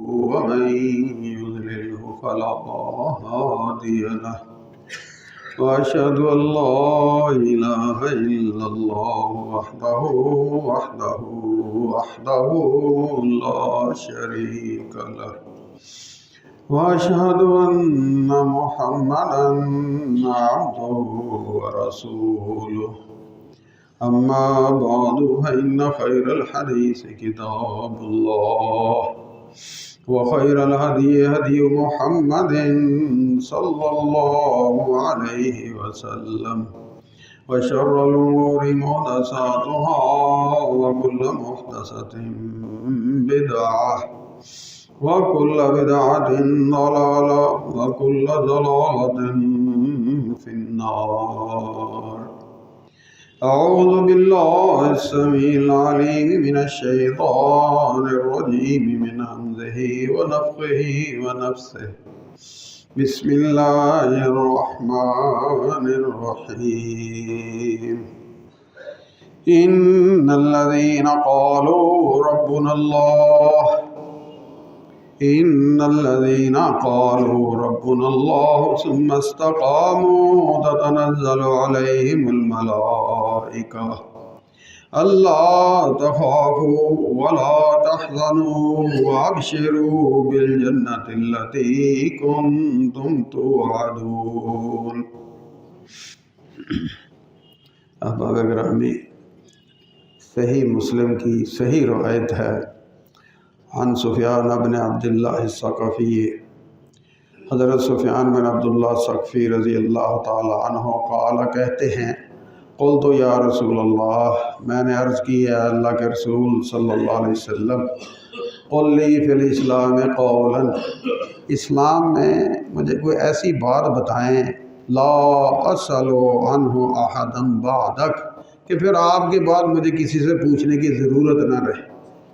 ومن يضلله فلا هادي له وأشهد أن لا إله إلا الله وحده لا شريك له وأشهد أن محمدا عبده ورسوله أما بعد فإن خير الحديث كتاب الله وخير الهدي هدي محمد صلى الله عليه وسلم وشر الأمور محدثاتها وكل محدثة بدعة وكل بدعة ضلالة وكل ضلالة في النار. أعوذ بالله السميع العليم من الشيطان الرجيم من همزه ونفخه ونفثه. بسم الله الرحمن الرحيم. إن الذين قالوا ربنا الله ثم استقاموا تتنزل عليهم الملائكة ألا تخافوا ولا تحزنوا وأبشروا بالجنة التي كنتم توعدون. احباب گرامی، صحیح مسلم کی صحیح روایت ہے عن سفیان بن عبداللہ الثقفی، حضرت سفیان بن عبداللہ ثقفی رضی اللہ تعالی عنہ قال کہتے ہیں، قلت یا رسول اللہ، میں نے عرض کی ہے اللہ کے رسول صلی اللہ علیہ وسلم، قل لی فی الاسلام قولا، اسلام میں مجھے کوئی ایسی بات بتائیں لا اسأل عنہ احدا بعدک، کہ پھر آپ کے بعد مجھے کسی سے پوچھنے کی ضرورت نہ رہے،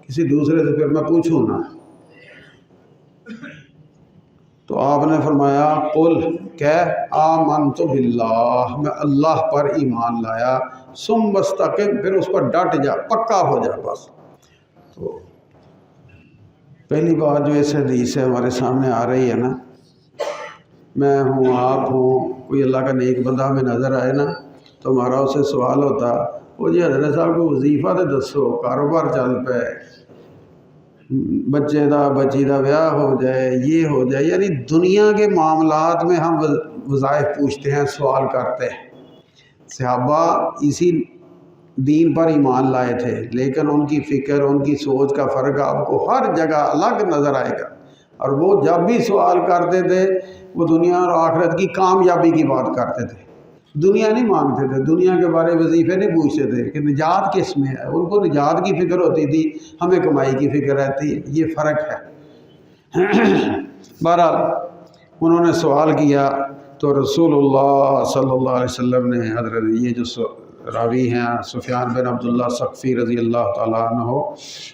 کسی دوسرے سے پھر میں پوچھوں نہ۔ تو آپ نے فرمایا قل، کہہ آمنت باللہ، میں اللہ پر ایمان لایا، ثم استقم، پھر اس پر ڈٹ جا، پکا ہو جا بس۔ تو پہلی بات جو اس حدیث سے ہمارے سامنے آ رہی ہے نا، میں ہوں، آپ ہوں، کوئی اللہ کا نیک بندہ ہمیں نظر آئے نا، تو ہمارا اس سے سوال ہوتا، وہ جی حضرت صاحب کو وظیفہ دے دسو، کاروبار چل پے، بچے بچی دا بیاہ ہو جائے، یہ ہو جائے، یعنی دنیا کے معاملات میں ہم وظائف پوچھتے ہیں، سوال کرتے ہیں۔ صحابہ اسی دین پر ایمان لائے تھے، لیکن ان کی فکر، ان کی سوچ کا فرق آپ کو ہر جگہ الگ نظر آئے گا، اور وہ جب بھی سوال کرتے تھے وہ دنیا اور آخرت کی کامیابی کی بات کرتے تھے، دنیا نہیں مانگتے تھے، دنیا کے بارے وظیفے نہیں پوچھتے تھے کہ نجات کس میں ہے، ان کو نجات کی فکر ہوتی تھی، ہمیں کمائی کی فکر رہتی ہے، یہ فرق ہے۔ بہرحال انہوں نے سوال کیا تو رسول اللہ صلی اللہ علیہ وسلم نے حضرت یہ جو راوی ہیں سفیان بن عبداللہ ثقفی رضی اللہ تعالیٰ عنہ،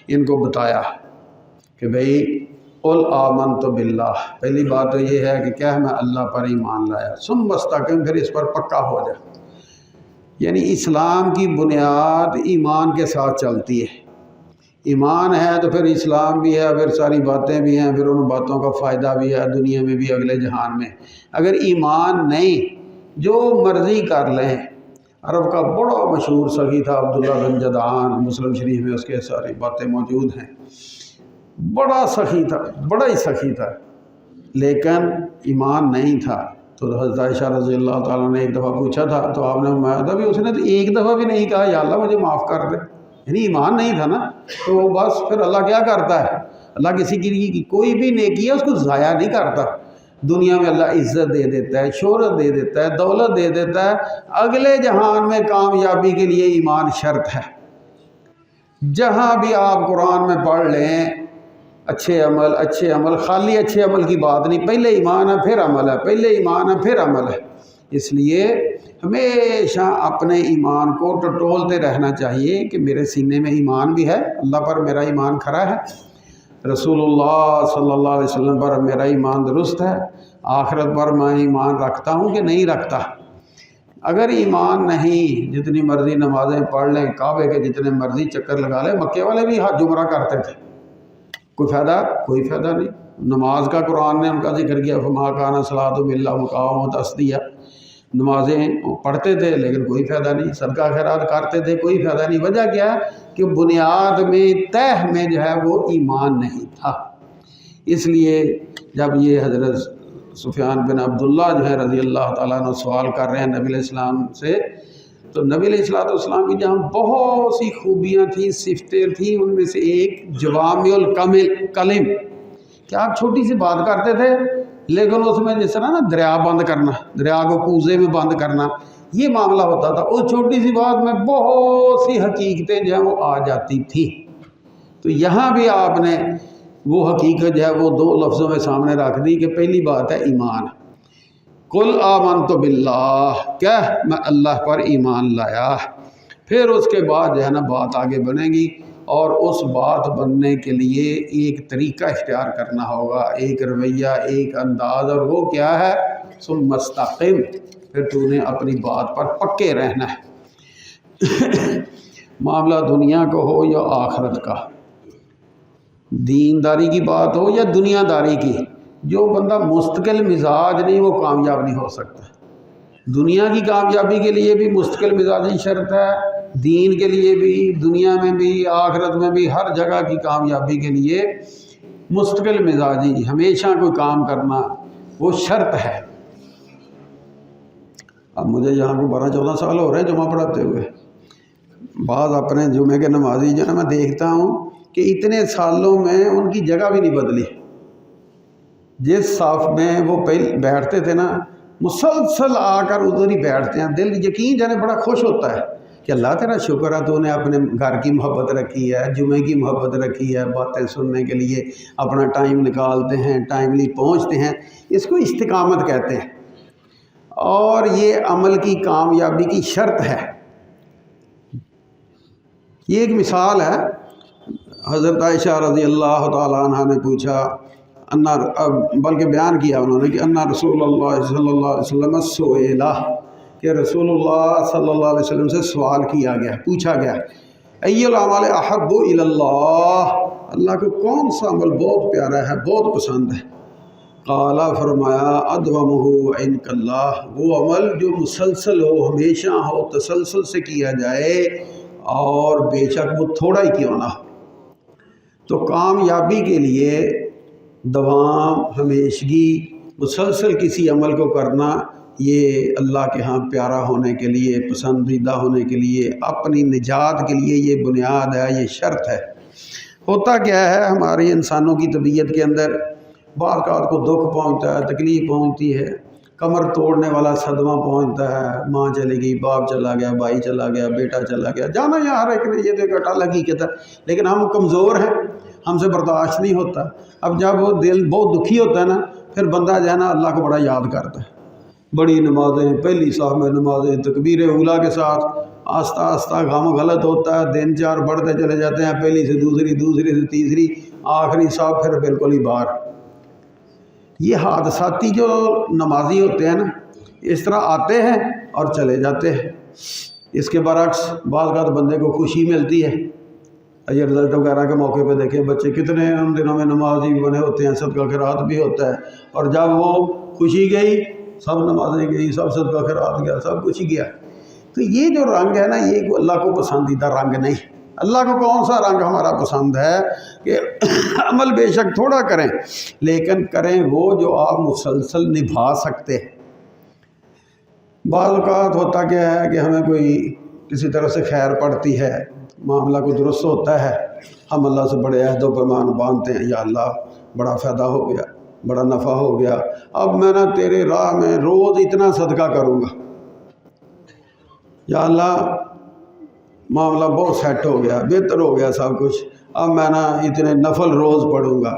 ان کو بتایا کہ بھئی قل آمنت باللہ، پہلی بات تو یہ ہے کہ کیا میں اللہ پر ایمان لایا، ثم استقم، پھر اس پر پکا ہو جائے۔ یعنی اسلام کی بنیاد ایمان کے ساتھ چلتی ہے، ایمان ہے تو پھر اسلام بھی ہے، پھر ساری باتیں بھی ہیں، پھر ان باتوں کا فائدہ بھی ہے دنیا میں بھی اگلے جہان میں۔ اگر ایمان نہیں، جو مرضی کر لیں۔ عرب کا بڑا مشہور سخی تھا عبداللہ بن جدعان، مسلم شریف میں اس کے ساری باتیں موجود ہیں، بڑا سخی تھا، بڑا ہی سخی تھا، لیکن ایمان نہیں تھا۔ تو حضرت عائشہ رضی اللہ تعالیٰ نے ایک دفعہ پوچھا تھا تو آپ نے فرمایا تھا بھی اس نے تو ایک دفعہ بھی نہیں کہا یا اللہ مجھے معاف کر دے، یعنی ایمان نہیں تھا نا، تو بس پھر اللہ کیا کرتا ہے، اللہ کسی کی کوئی بھی نیکی ہے اس کو ضائع نہیں کرتا۔ دنیا میں اللہ عزت دے دیتا ہے، شہرت دے دیتا ہے، دولت دے دیتا ہے، اگلے جہان میں کامیابی کے لیے ایمان شرط ہے۔ جہاں بھی آپ قرآن میں پڑھ لیں اچھے عمل، خالی اچھے عمل کی بات نہیں، پہلے ایمان ہے پھر عمل ہے، پہلے ایمان ہے پھر عمل ہے۔ اس لیے ہمیشہ اپنے ایمان کو ٹٹولتے رہنا چاہیے کہ میرے سینے میں ایمان بھی ہے، اللہ پر میرا ایمان کھرا ہے، رسول اللہ صلی اللہ علیہ وسلم پر میرا ایمان درست ہے، آخرت پر میں ایمان رکھتا ہوں کہ نہیں رکھتا۔ اگر ایمان نہیں، جتنی مرضی نمازیں پڑھ لیں، کعبے کے جتنے مرضی چکر لگا لیں، مکے والے بھی حج عمرہ کرتے تھے، کوئی فائدہ نہیں۔ نماز کا قرآن نے ان کا ذکر کیا، فما کان صلاۃ الا مقام و تصدیہ، نمازیں پڑھتے تھے لیکن کوئی فائدہ نہیں، صدقہ خیرات کرتے تھے کوئی فائدہ نہیں۔ وجہ کیا ہے کہ بنیاد میں تہ میں جو ہے وہ ایمان نہیں تھا۔ اس لیے جب یہ حضرت سفیان بن عبداللہ جو ہے رضی اللہ تعالیٰ عنہ سوال کر رہے ہیں نبی علیہ السلام سے، تو نبی علیہ السلام کی جہاں بہت سی خوبیاں تھیں، صفتیں تھیں، ان میں سے ایک جوامع الکلم، کہ آپ چھوٹی سی بات کرتے تھے لیکن اس میں جس طرح نا دریا بند کرنا، دریا کو کوزے میں بند کرنا، یہ معاملہ ہوتا تھا۔ اس چھوٹی سی بات میں بہت سی حقیقتیں جو ہیں وہ آ جاتی تھی۔ تو یہاں بھی آپ نے وہ حقیقت جو ہے وہ دو لفظوں میں سامنے رکھ دی کہ پہلی بات ہے ایمان۔ قل آمنت باللہ، کہہ میں اللہ پر ایمان لایا۔ پھر اس کے بعد جو ہے نا بات آگے بنے گی، اور اس بات بننے کے لیے ایک طریقہ اختیار کرنا ہوگا، ایک رویہ، ایک انداز، اور وہ کیا ہے؟ ثم استقم، پھر تو نے اپنی بات پر پکے رہنا ہے۔ معاملہ دنیا کا ہو یا آخرت کا، دینداری کی بات ہو یا دنیا داری کی، جو بندہ مستقل مزاج نہیں وہ کامیاب نہیں ہو سکتا۔ دنیا کی کامیابی کے لیے بھی مستقل مزاجی شرط ہے، دین کے لیے بھی، دنیا میں بھی، آخرت میں بھی، ہر جگہ کی کامیابی کے لیے مستقل مزاجی، ہمیشہ کوئی کام کرنا وہ شرط ہے۔ اب مجھے یہاں کو 12-14 سال ہو رہے ہیں جمعہ پڑھاتے ہوئے، بعض اپنے جمعے کے نمازی جو ہے نا میں دیکھتا ہوں کہ اتنے سالوں میں ان کی جگہ بھی نہیں بدلی۔ جس صف میں وہ پہلے بیٹھتے تھے نا، مسلسل آ کر ادھر ہی بیٹھتے ہیں۔ دل یقین جانے بڑا خوش ہوتا ہے کہ اللہ تیرا شکر ہے تو نے اپنے گھر کی محبت رکھی ہے، جمعے کی محبت رکھی ہے، باتیں سننے کے لیے اپنا ٹائم نکالتے ہیں، ٹائملی پہنچتے ہیں۔ اس کو استقامت کہتے ہیں، اور یہ عمل کی کامیابی کی شرط ہے۔ یہ ایک مثال ہے، حضرت عائشہ رضی اللہ تعالیٰ عنہ نے پوچھا، بلکہ بیان کیا انہوں نے کہ انا رسول اللہ صلی اللہ علیہ وسلم سئلہ، کہ رسول اللہ صلی اللہ علیہ وسلم سے سوال کیا گیا، پوچھا گیا، ای الاعمال احب الی اللہ، اللہ کو کون سا عمل بہت پیارا ہے، بہت پسند ہے؟ قال، فرمایا، ادومہ عندک اللہ، وہ عمل جو مسلسل ہو، ہمیشہ ہو، تسلسل سے کیا جائے، اور بے شک وہ تھوڑا ہی کیوں نہ ہو۔ تو کامیابی کے لیے دوام، ہمیشگی، مسلسل کسی عمل کو کرنا، یہ اللہ کے ہاں پیارا ہونے کے لیے، پسندیدہ ہونے کے لیے، اپنی نجات کے لیے یہ بنیاد ہے، یہ شرط ہے۔ ہوتا کیا ہے، ہماری انسانوں کی طبیعت کے اندر بعض اوقات کو دکھ پہنچتا ہے، تکلیف پہنچتی ہے، کمر توڑنے والا صدمہ پہنچتا ہے، ماں چلے گئی، باپ چلا گیا، بھائی چلا گیا، بیٹا چلا گیا، جانا یہاں ہر ایک نے، یہ تو ایک اٹل حقیقت ہے، لیکن ہم کمزور ہیں، ہم سے برداشت نہیں ہوتا۔ اب جب وہ دل بہت دکھی ہوتا ہے نا، پھر بندہ جو ہے نا اللہ کو بڑا یاد کرتا ہے، بڑی نمازیں، پہلی صف میں نمازیں، تکبیر اولیٰ کے ساتھ، آہستہ آہستہ غم غلط ہوتا ہے، دن چار بڑھتے چلے جاتے ہیں، پہلی سے دوسری، دوسری سے تیسری، آخری صف پھر بالکل ہی باہر۔ یہ حادثاتی جو نمازی ہوتے ہیں نا، اس طرح آتے ہیں اور چلے جاتے ہیں۔ اس کے برعکس بعض اوقات بندے کو خوشی ملتی ہے، یہ رزلٹ وغیرہ کے موقع پہ دیکھیں بچے کتنے ان دنوں میں نمازی بنے ہوتے ہیں، صدقہ خیرات بھی ہوتا ہے، اور جب وہ خوشی گئی، سب نمازیں گئی، سب صدقہ خیرات گیا، سب کچھ گیا۔ تو یہ جو رنگ ہے نا، یہ اللہ کو پسندیدہ رنگ نہیں۔ اللہ کو کون سا رنگ ہمارا پسند ہے کہ عمل بے شک تھوڑا کریں، لیکن کریں وہ جو آپ مسلسل نبھا سکتے ہیں۔ بعض اوقات ہوتا کیا ہے کہ ہمیں کوئی کسی طرح سے خیر پڑتی ہے، معاملہ کو درست ہوتا ہے، ہم اللہ سے بڑے عہد و پیمان باندھتے ہیں، یا اللہ بڑا فائدہ ہو گیا، بڑا نفع ہو گیا، اب میں نا تیرے راہ میں روز اتنا صدقہ کروں گا، یا اللہ معاملہ بہت سیٹ ہو گیا، بہتر ہو گیا سب کچھ، اب میں نا اتنے نفل روز پڑھوں گا،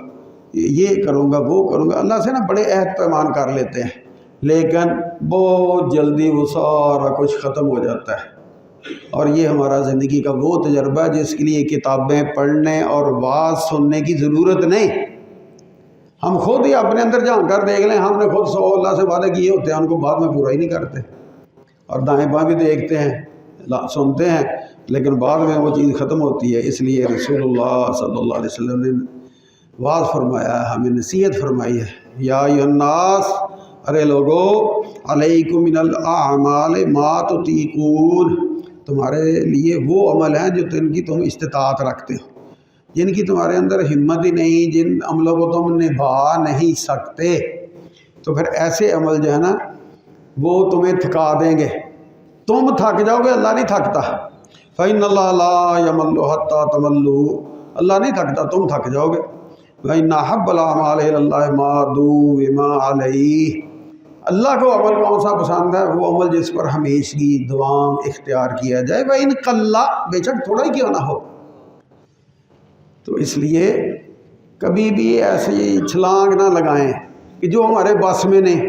یہ کروں گا، وہ کروں گا۔ اللہ سے نا بڑے عہد پیمان کر لیتے ہیں، لیکن بہت جلدی وہ سارا کچھ ختم ہو جاتا ہے۔ اور یہ ہمارا زندگی کا وہ تجربہ ہے جس کے لیے کتابیں پڑھنے اور واعظ سننے کی ضرورت نہیں۔ ہم خود ہی اپنے اندر جھانک کر دیکھ لیں، ہم نے خود 100 اللہ سے وعدے کیے ہوتے ہیں، ان کو بعد میں پورا ہی نہیں کرتے، اور دائیں بائیں بھی دیکھتے ہیں، سنتے ہیں، لیکن بعد میں وہ چیز ختم ہوتی ہے۔ اس لیے رسول اللہ صلی اللہ علیہ وسلم نے واز فرمایا ہے، ہمیں نصیحت فرمائی ہے، یا ایھا الناس، ارے لوگو، علیکم من الاعمال ما تطیقون، تمہارے لیے وہ عمل ہیں جو جن کی تم استطاعت رکھتے ہو، جن کی تمہارے اندر ہمت ہی نہیں، جن عملوں کو تم نبھا نہیں سکتے، تو پھر ایسے عمل جو ہے نا وہ تمہیں تھکا دیں گے، تم تھک جاؤ گے، اللہ نہیں تھکتا۔ فإن اللہ لا یمل حتیٰ تملوا، اللہ نہیں تھکتا، تم تھک جاؤ گے۔ وإن أحب الأعمال إلى الله ما دوم علیہ، اللہ کو عمل کون سا پسند ہے؟ وہ عمل جس پر ہمیشگی دوام اختیار کیا جائے، وإن قل، بے شک تھوڑا ہی کیوں نہ ہو۔ تو اس لیے کبھی بھی ایسی چھلانگ نہ لگائیں کہ جو ہمارے بس میں نہیں،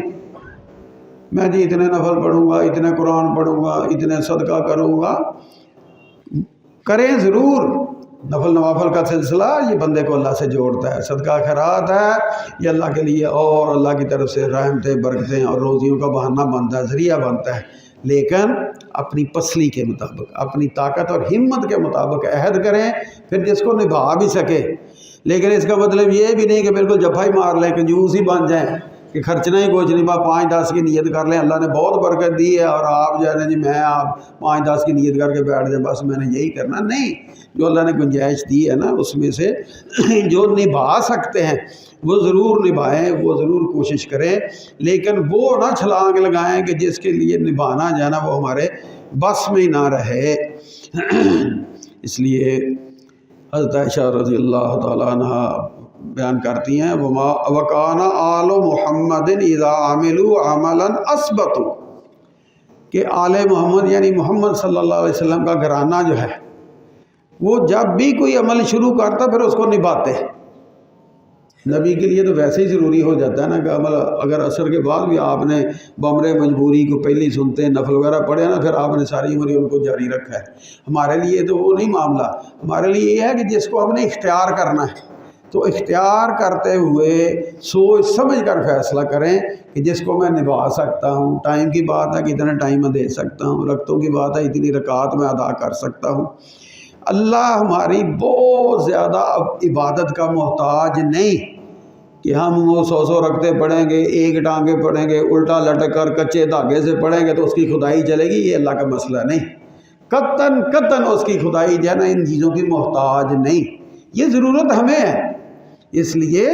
میں جی اتنے نفل پڑھوں گا، اتنے قرآن پڑھوں گا، اتنے صدقہ کروں گا۔ کریں ضرور، نفل نوافل کا سلسلہ یہ بندے کو اللہ سے جوڑتا ہے، صدقہ خیرات ہے یہ اللہ کے لیے اور اللہ کی طرف سے رحمتیں، برکتیں اور روزیوں کا بہانہ بنتا ہے، ذریعہ بنتا ہے، لیکن اپنی پسلی کے مطابق، اپنی طاقت اور ہمت کے مطابق عہد کریں، پھر جس کو نبھا بھی سکے۔ لیکن اس کا مطلب یہ بھی نہیں کہ بالکل جفا ہی مار لیں، کنجوس ہی بن جائیں کہ خرچنا ہی کچھ نہیں، 5-10 کی نیت کر لیں، اللہ نے بہت برکت دی ہے اور آپ جو ہے نا جی میں آپ 5-10 کی نیت کر کے بیٹھ جائیں بس میں نے یہی کرنا، نہیں، جو اللہ نے گنجائش دی ہے نا اس میں سے جو نبھا سکتے ہیں وہ ضرور نبھائیں، وہ ضرور کوشش کریں، لیکن وہ نہ چھلانگ لگائیں کہ جس کے لیے نبھانا جو ہے نا وہ ہمارے بس میں ہی نہ رہے۔ اس لیے حضرت عائشہ رضی اللہ تعالیٰ عنہ بیان کرتی ہیں، وَكَانَ آلُ مُحَمَّدٍ اِذَا عَمِلُوا عَمَلًا أَثْبَتُوا، کہ آل محمد یعنی محمد صلی اللہ علیہ وسلم کا گھرانہ جو ہے وہ جب بھی کوئی عمل شروع کرتا پھر اس کو نبھاتے۔ نبی کے لیے تو ویسے ہی ضروری ہو جاتا ہے نا کہ عمل اگر عصر کے بعد بھی آپ نے بامر مجبوری کو پہلی سنتے ہیں، نفل وغیرہ پڑھے نا، پھر آپ نے ساری عمر ان کو جاری رکھا ہے۔ ہمارے لیے تو وہ نہیں معاملہ، ہمارے لیے یہ ہے کہ جس کو ہم نے اختیار کرنا ہے تو اختیار کرتے ہوئے سوچ سمجھ کر فیصلہ کریں کہ جس کو میں نبھا سکتا ہوں، ٹائم کی بات ہے کہ اتنا ٹائم میں دے سکتا ہوں، رکعتوں کی بات ہے اتنی رکعات میں ادا کر سکتا ہوں۔ اللہ ہماری بہت زیادہ عبادت کا محتاج نہیں کہ ہم وہ 100 رکعتیں پڑھیں گے، ایک ٹانگے پڑھیں گے، الٹا لٹک کر کچے دھاگے سے پڑھیں گے تو اس کی خدائی چلے گی، یہ اللہ کا مسئلہ نہیں۔ قطعاً اس کی خدائی جو ہے نا ان چیزوں کی محتاج نہیں، یہ ضرورت ہمیں ہے۔ اس لیے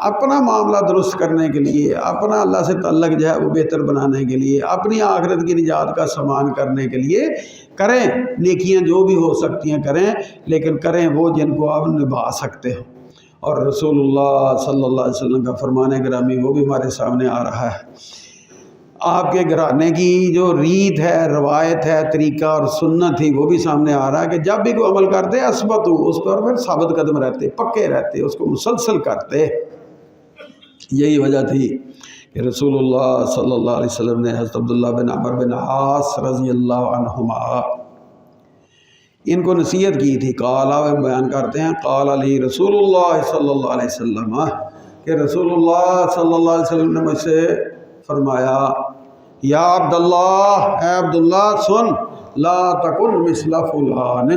اپنا معاملہ درست کرنے کے لیے، اپنا اللہ سے تعلق جو ہے وہ بہتر بنانے کے لیے، اپنی آخرت کی نجات کا سامان کرنے کے لیے کریں، نیکیاں جو بھی ہو سکتی ہیں کریں، لیکن کریں وہ جن کو آپ نبھا سکتے ہو۔ اور رسول اللہ صلی اللہ علیہ وسلم کا فرمان گرامی وہ بھی ہمارے سامنے آ رہا ہے۔ آپ کے گھرانے کی جو ریت ہے، روایت ہے، طریقہ اور سنت تھی وہ بھی سامنے آ رہا ہے کہ جب بھی کوئی عمل کرتے اثبت ہو، اس پر پھر ثابت قدم رہتے، پکے رہتے، اس کو مسلسل کرتے۔ یہی وجہ تھی کہ رسول اللہ صلی اللہ علیہ وسلم نے حضرت عبداللہ بن عمرو بن عاص رضی اللہ عنہما ان کو نصیحت کی تھی۔ قال، وہ بیان کرتے ہیں، قال علی رسول اللہ صلی اللہ علیہ وسلم، کہ رسول اللہ صلی اللہ علیہ وسلم نے مجھ سے فرمایا، یا عبداللہ، اے عبداللہ سن، لا تکن مثل فلان،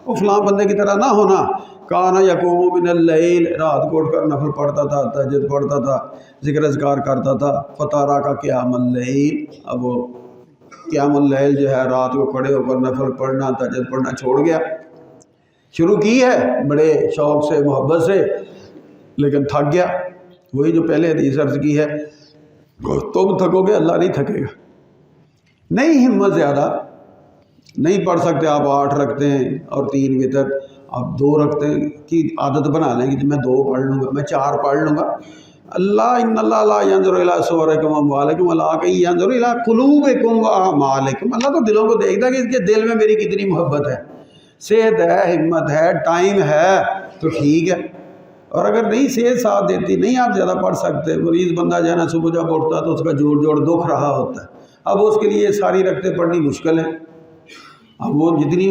وہ فلاں بندے کی طرح نہ ہونا، کانا یقوم من اللیل، رات کو اٹھ کر نفل پڑھتا تھا، تہجد پڑھتا تھا، ذکر اذکار کرتا تھا، فتارا کا قیام اللیل، اب وہ قیام اللیل جو ہے رات کو کھڑے ہو کر نفل پڑھنا، تہجد پڑھنا چھوڑ گیا۔ شروع کی ہے بڑے شوق سے، محبت سے، لیکن تھک گیا۔ وہی جو پہلے حدیث عرض کی ہے، تم تھکو گے اللہ نہیں تھکے گا۔ نہیں ہمت زیادہ نہیں پڑھ سکتے آپ، 8 رکھتے ہیں اور 3 وتر، آپ 2 رکھتے کی عادت بنا لیں کہ میں 2 پڑھ لوں گا، میں 4 پڑھ لوں گا۔ اللہ ان اللہ لا ينظر الى صورکم و اموالکم ولکن ينظر الى قلوبکم و اعمالکم، اللہ تو دلوں کو دیکھتا ہے کہ اس کے دل میں میری کتنی محبت ہے، صحت ہے، ہمت ہے، ٹائم ہے تو ٹھیک ہے، اور اگر نہیں صحت ساتھ دیتی، نہیں آپ زیادہ پڑھ سکتے، مریض بندہ جو ہے نا صبح جب اٹھتا تو اس کا جوڑ دکھ رہا ہوتا ہے، اب اس کے لیے ساری رکعتیں پڑھنی مشکل ہے، اب وہ جتنی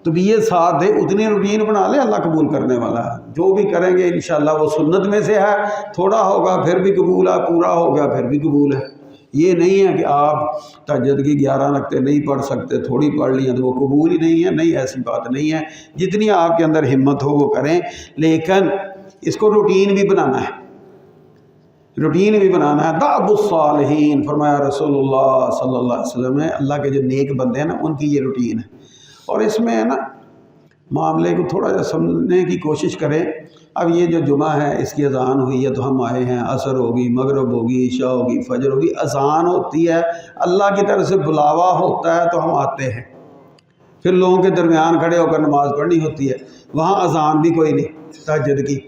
طبیعت ساتھ دے اتنی روٹین بنا لے، اللہ قبول کرنے والا ہے۔ جو بھی کریں گے انشاءاللہ وہ سنت میں سے ہے، تھوڑا ہوگا پھر بھی قبول ہے، پورا ہو گیا پھر بھی قبول ہے۔ یہ نہیں ہے کہ آپ تہجد کی 11 رکعتیں نہیں پڑھ سکتے، تھوڑی پڑھ لی ہیں تو وہ قبول ہی نہیں ہے، نہیں، ایسی بات نہیں ہے۔ جتنی آپ کے اندر ہمت ہو وہ کریں، لیکن اس کو روٹین بھی بنانا ہے، روٹین بھی بنانا ہے۔ دأب الصالحین، فرمایا رسول اللہ صلی اللہ علیہ وسلم نے، اللہ کے جو نیک بندے ہیں نا ان کی یہ روٹین ہے۔ اور اس میں ہے نا معاملے کو تھوڑا سا سمجھنے کی کوشش کریں۔ اب یہ جو جمعہ ہے اس کی اذان ہوئی ہے تو ہم آئے ہیں، عصر ہوگی، مغرب ہوگی، عشاء ہوگی، فجر ہوگی، اذان ہوتی ہے، اللہ کی طرف سے بلاوا ہوتا ہے تو ہم آتے ہیں، پھر لوگوں کے درمیان کھڑے ہو کر نماز پڑھنی ہوتی ہے، وہاں اذان بھی کوئی نہیں تہجد کی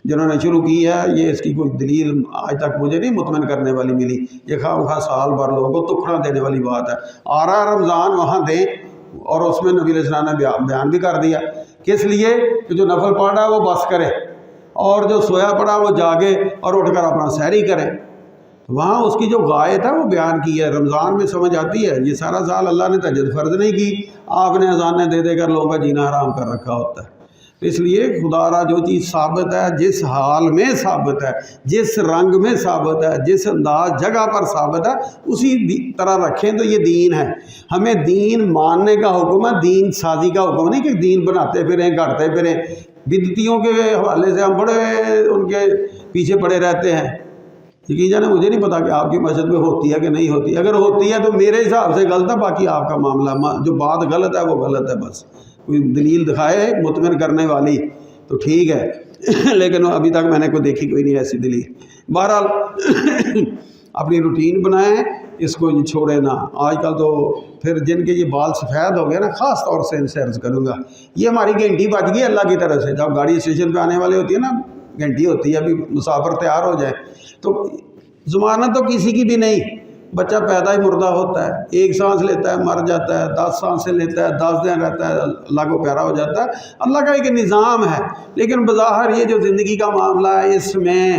جنہوں نے شروع کی ہے، یہ اس کی کوئی دلیل آج تک مجھے نہیں مطمئن کرنے والی ملی، یہ خواہ سال بھر لوگوں کو تکڑا دینے والی بات ہے۔ آ رہا رمضان وہاں دیں، اور اس میں نبی علیہ السلام نے بیان بھی کر دیا، کس لیے کہ جو نفل پڑھ رہا ہے وہ بس کرے، اور جو سویا پڑا وہ جاگے اور اٹھ کر اپنا سحری کرے۔ وہاں اس کی جو غایت ہے وہ بیان کی ہے، رمضان میں سمجھ آتی ہے۔ یہ سارا سال اللہ نے تہجد فرض نہیں کی، آپ نے اذانیں دے دے کر لوگوں کا جینا حرام کر رکھا ہوتا ہے۔ اس لیے خدا را جو چیز ثابت ہے، جس حال میں ثابت ہے، جس رنگ میں ثابت ہے، جس انداز جگہ پر ثابت ہے، اسی طرح رکھیں تو یہ دین ہے۔ ہمیں دین ماننے کا حکم ہے، دین سازی کا حکم نہیں کہ دین بناتے پھریں گھڑتے پھریں۔ بدعتیوں کے حوالے سے ہم بڑے ان کے پیچھے پڑے رہتے ہیں۔ یقین جانے مجھے نہیں پتا کہ آپ کی مسجد میں ہوتی ہے کہ نہیں ہوتی، اگر ہوتی ہے تو میرے حساب سے غلط ہے، باقی آپ کا معاملہ، جو بات غلط ہے وہ غلط ہے، بس کوئی دلیل دکھائے مطمئن کرنے والی تو ٹھیک ہے، لیکن ابھی تک میں نے کوئی دیکھی کوئی نہیں ایسی دلیل۔ بہرحال اپنی روٹین بنائیں، اس کو یہ چھوڑے نہ۔ آج کل تو پھر جن کے یہ بال سفید ہو گئے نا، خاص طور سے ان سے عرض کروں گا، یہ ہماری گھنٹی بج گئی اللہ کی طرف سے۔ جب گاڑی اسٹیشن پہ آنے والی ہوتی ہے نا، گھنٹی ہوتی ہے ابھی مسافر تیار ہو جائے، تو ضمانت تو کسی کی بھی نہیں، بچہ پیدا ہی مردہ ہوتا ہے، ایک سانس لیتا ہے مر جاتا ہے، 10 سانسیں لیتا ہے 10 دن رہتا ہے، اللہ کو پیارا ہو جاتا ہے۔ اللہ کا ایک نظام ہے، لیکن بظاہر یہ جو زندگی کا معاملہ ہے اس میں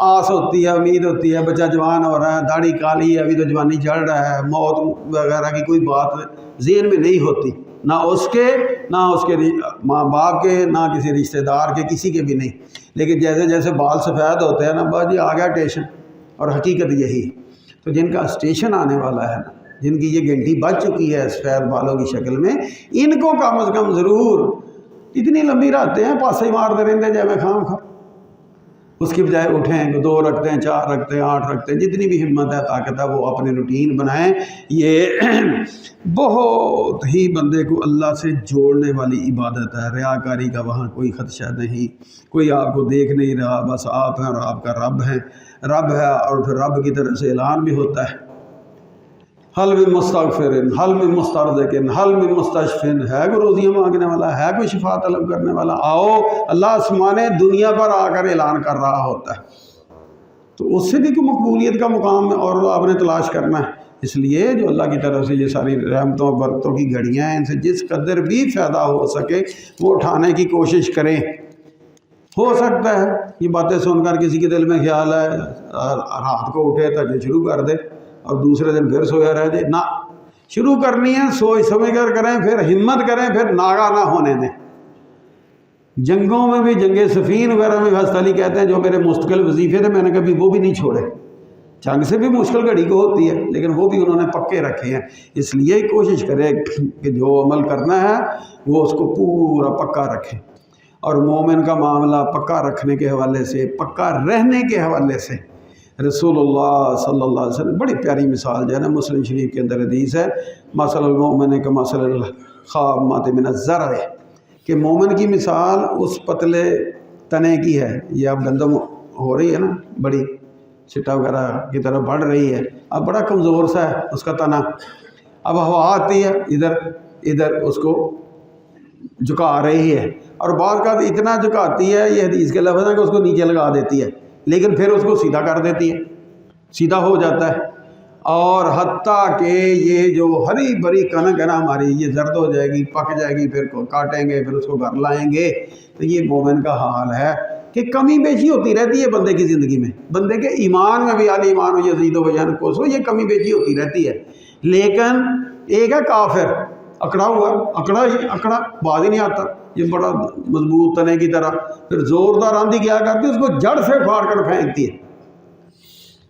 آس ہوتی ہے، امید ہوتی ہے، بچہ جوان ہو رہا ہے، داڑھی کالی ہے، ابھی تو جوانی چڑھ رہا ہے، موت وغیرہ کی کوئی بات ذہن میں نہیں ہوتی، نہ اس کے ماں باپ کے، نہ کسی رشتہ دار کے، کسی کے بھی نہیں۔ لیکن جیسے جیسے بال سفید ہوتے ہیں نا، بس یہ آ گیا اسٹیشن، اور حقیقت یہی۔ تو جن کا اسٹیشن آنے والا ہے نا، جن کی یہ گھنٹی بج چکی ہے سفید بالوں کی شکل میں، ان کو کم از کم ضرور اتنی لمبی رہتے ہیں، پاسے مار دے رہتے ہیں جب میں خام کھا، اس کی بجائے اٹھیں، 2 رکھتے ہیں، 4 رکھتے ہیں، 8 رکھتے ہیں، جتنی بھی ہمت ہے طاقت ہے وہ اپنی روٹین بنائیں۔ یہ بہت ہی بندے کو اللہ سے جوڑنے والی عبادت ہے، ریاکاری کا وہاں کوئی خدشہ نہیں، کوئی آپ کو دیکھ نہیں رہا، بس آپ ہیں اور آپ کا رب ہے، اور پھر رب کی طرف سے اعلان بھی ہوتا ہے، حل من مستغفر، حل من مسترزق، حل من مستشفن، ہے کوئی روزیاں مانگنے والا، ہے کوئی شفا طلب کرنے والا، آؤ۔ اللہ آسمان دنیا پر آ کر اعلان کر رہا ہوتا ہے، تو اس سے بھی کوئی مقبولیت کا مقام اور آپ نے تلاش کرنا ہے۔ اس لیے جو اللہ کی طرف سے یہ ساری رحمتوں برکتوں کی گھڑیاں ہیں، ان سے جس قدر بھی فائدہ ہو سکے وہ اٹھانے کی کوشش کریں۔ ہو سکتا ہے یہ باتیں سن کر کسی کے دل میں خیال ہے رات کو اٹھے تک شروع کر دے اور دوسرے دن پھر سویا رہ جائے، نہ، شروع کرنی ہے، سوچ سمجھ کر کریں، پھر ہمت کریں، پھر ناگا نہ ہونے دیں۔ جنگوں میں بھی، جنگ صفین وغیرہ میں حضرت علی کہتے ہیں جو میرے مستقل وظیفے تھے میں نے کبھی وہ بھی نہیں چھوڑے۔ جنگ سے بھی مشکل گھڑی کو ہوتی ہے، لیکن وہ بھی انہوں نے پکے رکھے ہیں۔ اس لیے کوشش کرے کہ جو عمل کرنا ہے وہ اس کو پورا پکا رکھے، اور مومن کا معاملہ پکا رکھنے کے حوالے سے، پکا رہنے کے حوالے سے رسول اللہ صلی اللہ علیہ وسلم بڑی پیاری مثال جو ہے نا، مسلم شریف کے اندر حدیث ہے، مثل المؤمن کمثل الخامۃ من الزرع، کہ مومن کی مثال اس پتلے تنے کی ہے۔ یہ اب گندم ہو رہی ہے نا، بڑی چھٹا وغیرہ کی طرف بڑھ رہی ہے، اب بڑا کمزور سا ہے اس کا تنا، اب ہوا آتی ہے ادھر اس کو جھکا رہی ہے، اور بعض کا اتنا جھکاتی ہے، یہ حدیث کے لفظ ہے کہ اس کو نیچے لگا دیتی ہے، لیکن پھر اس کو سیدھا کر دیتی ہے، سیدھا ہو جاتا ہے، اور حتیٰ کہ یہ جو ہری بھری کنک ہے نا ہماری، یہ زرد ہو جائے گی، پک جائے گی، پھر کاٹیں گے، پھر اس کو گھر لائیں گے۔ تو یہ مومن کا حال ہے کہ کمی بیشی ہوتی رہتی ہے بندے کی زندگی میں، بندے کے ایمان میں بھی، علی ایمان و یزید و ینقص، یہ کمی بیشی ہوتی رہتی ہے۔ لیکن ایک ہے کافر، اکڑا ہوا، اکڑا باز ہی نہیں آتا، یہ بڑا مضبوط تنے کی طرح، پھر زوردار آندھی کیا کرتی ہے، اس کو جڑ سے پھاڑ کر پھینکتی ہے۔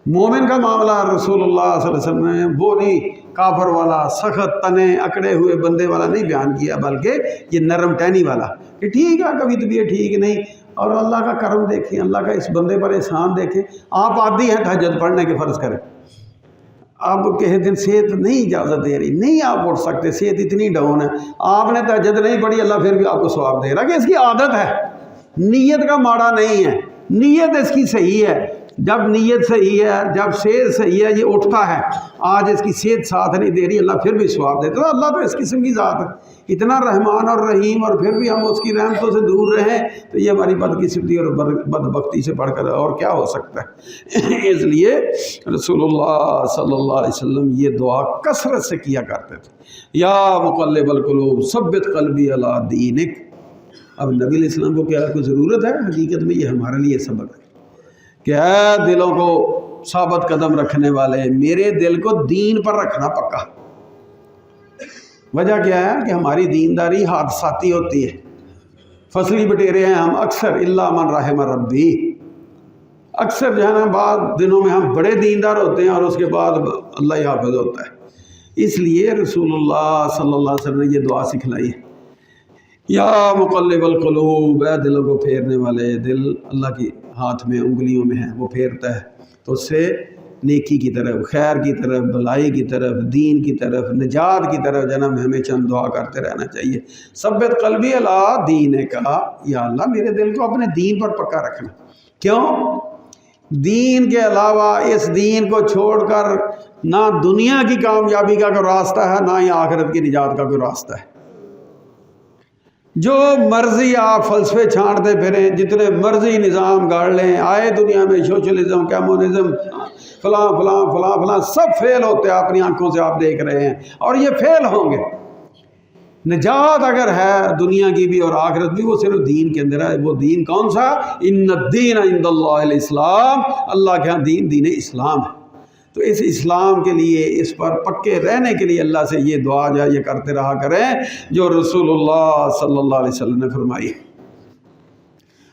مومن کا معاملہ رسول اللہ صلی اللہ علیہ وسلم نے وہ نہیں کافر والا، سخت تنے اکڑے ہوئے بندے والا نہیں بیان کیا، بلکہ یہ نرم ٹہنی والا، کہ ٹھیک ہے کبھی طبیعت ٹھیک نہیں، اور اللہ کا کرم دیکھیں، اللہ کا اس بندے پر احسان دیکھیں۔ آپ عادی ہیں تہجد پڑھنے کے، فرض کریں آپ کسی دن صحت نہیں اجازت دے رہی، نہیں آپ اٹھ سکتے، صحت اتنی ڈاؤن ہے، آپ نے تہجد نہیں پڑھی، اللہ پھر بھی آپ کو ثواب دے رہا کہ اس کی عادت ہے، نیت کا ماڑا نہیں ہے، نیت اس کی صحیح ہے۔ جب نیت صحیح ہے، جب صحت صحیح ہے، یہ اٹھتا ہے، آج اس کی صحت ساتھ نہیں دے رہی، اللہ پھر بھی ثواب دیتا ہے۔ اللہ تو اس قسم کی ذات ہے، اتنا رحمان اور رحیم، اور پھر بھی ہم اس کی رحمتوں سے دور رہیں تو یہ ہماری بدقسمتی اور بدبختی سے بڑھ کر اور کیا ہو سکتا ہے۔ اس لیے رسول اللہ صلی اللہ علیہ وسلم یہ دعا کثرت سے کیا کرتے تھے، یا مقلب القلوب ثبت قلبی علی دینک۔ اب نبی علیہ السلام کو کیا کوئی ضرورت ہے؟ حقیقت میں یہ ہمارے لیے سبق ہے کہ اے دلوں کو ثابت قدم رکھنے والے، میرے دل کو دین پر رکھنا پکا۔ وجہ کیا ہے کہ ہماری دینداری حادثاتی ہوتی ہے، فصلی بٹیرے ہیں ہم اکثر، الا من رحم ربی، اکثر جو ہے نا بعض دنوں میں ہم بڑے دیندار ہوتے ہیں اور اس کے بعد اللہ ہی حافظ ہوتا ہے۔ اس لیے رسول اللہ صلی اللہ علیہ وسلم نے یہ دعا سکھلائی ہے، یا مقلب القلوب، اے دلوں کو پھیرنے والے، دل اللہ کی ہاتھ میں، انگلیوں میں ہے، وہ پھیرتا ہے تو اس سے نیکی کی طرف، خیر کی طرف، بھلائی کی طرف، دین کی طرف، نجات کی طرف جنم ہمیں چند دعا کرتے رہنا چاہیے۔ ثبت قلبی علی دینک، یا اللہ میرے دل کو اپنے دین پر پکا رکھنا۔ کیوں؟ دین کے علاوہ اس دین کو چھوڑ کر نہ دنیا کی کامیابی کا کوئی راستہ ہے، نہ ہی آخرت کی نجات کا کوئی راستہ ہے۔ جو مرضی آپ فلسفے چھانٹتے پھریں، جتنے مرضی نظام گاڑ لیں، آئے دنیا میں سوشلزم، کمیونزم، فلاں فلاں فلاں فلاں، سب فیل ہوتے ہیں، اپنی آنکھوں سے آپ دیکھ رہے ہیں، اور یہ فیل ہوں گے۔ نجات اگر ہے دنیا کی بھی اور آخرت بھی، وہ صرف دین کے اندر ہے۔ وہ دین کون سا؟ ان الدین عند اللہ الاسلام، اللہ کے ہاں دین دین اسلام ہے۔ تو اس اسلام کے لیے، اس پر پکے رہنے کے لیے اللہ سے یہ دعا جو ہے یہ کرتے رہا کریں جو رسول اللہ صلی اللہ علیہ وسلم نے فرمائی۔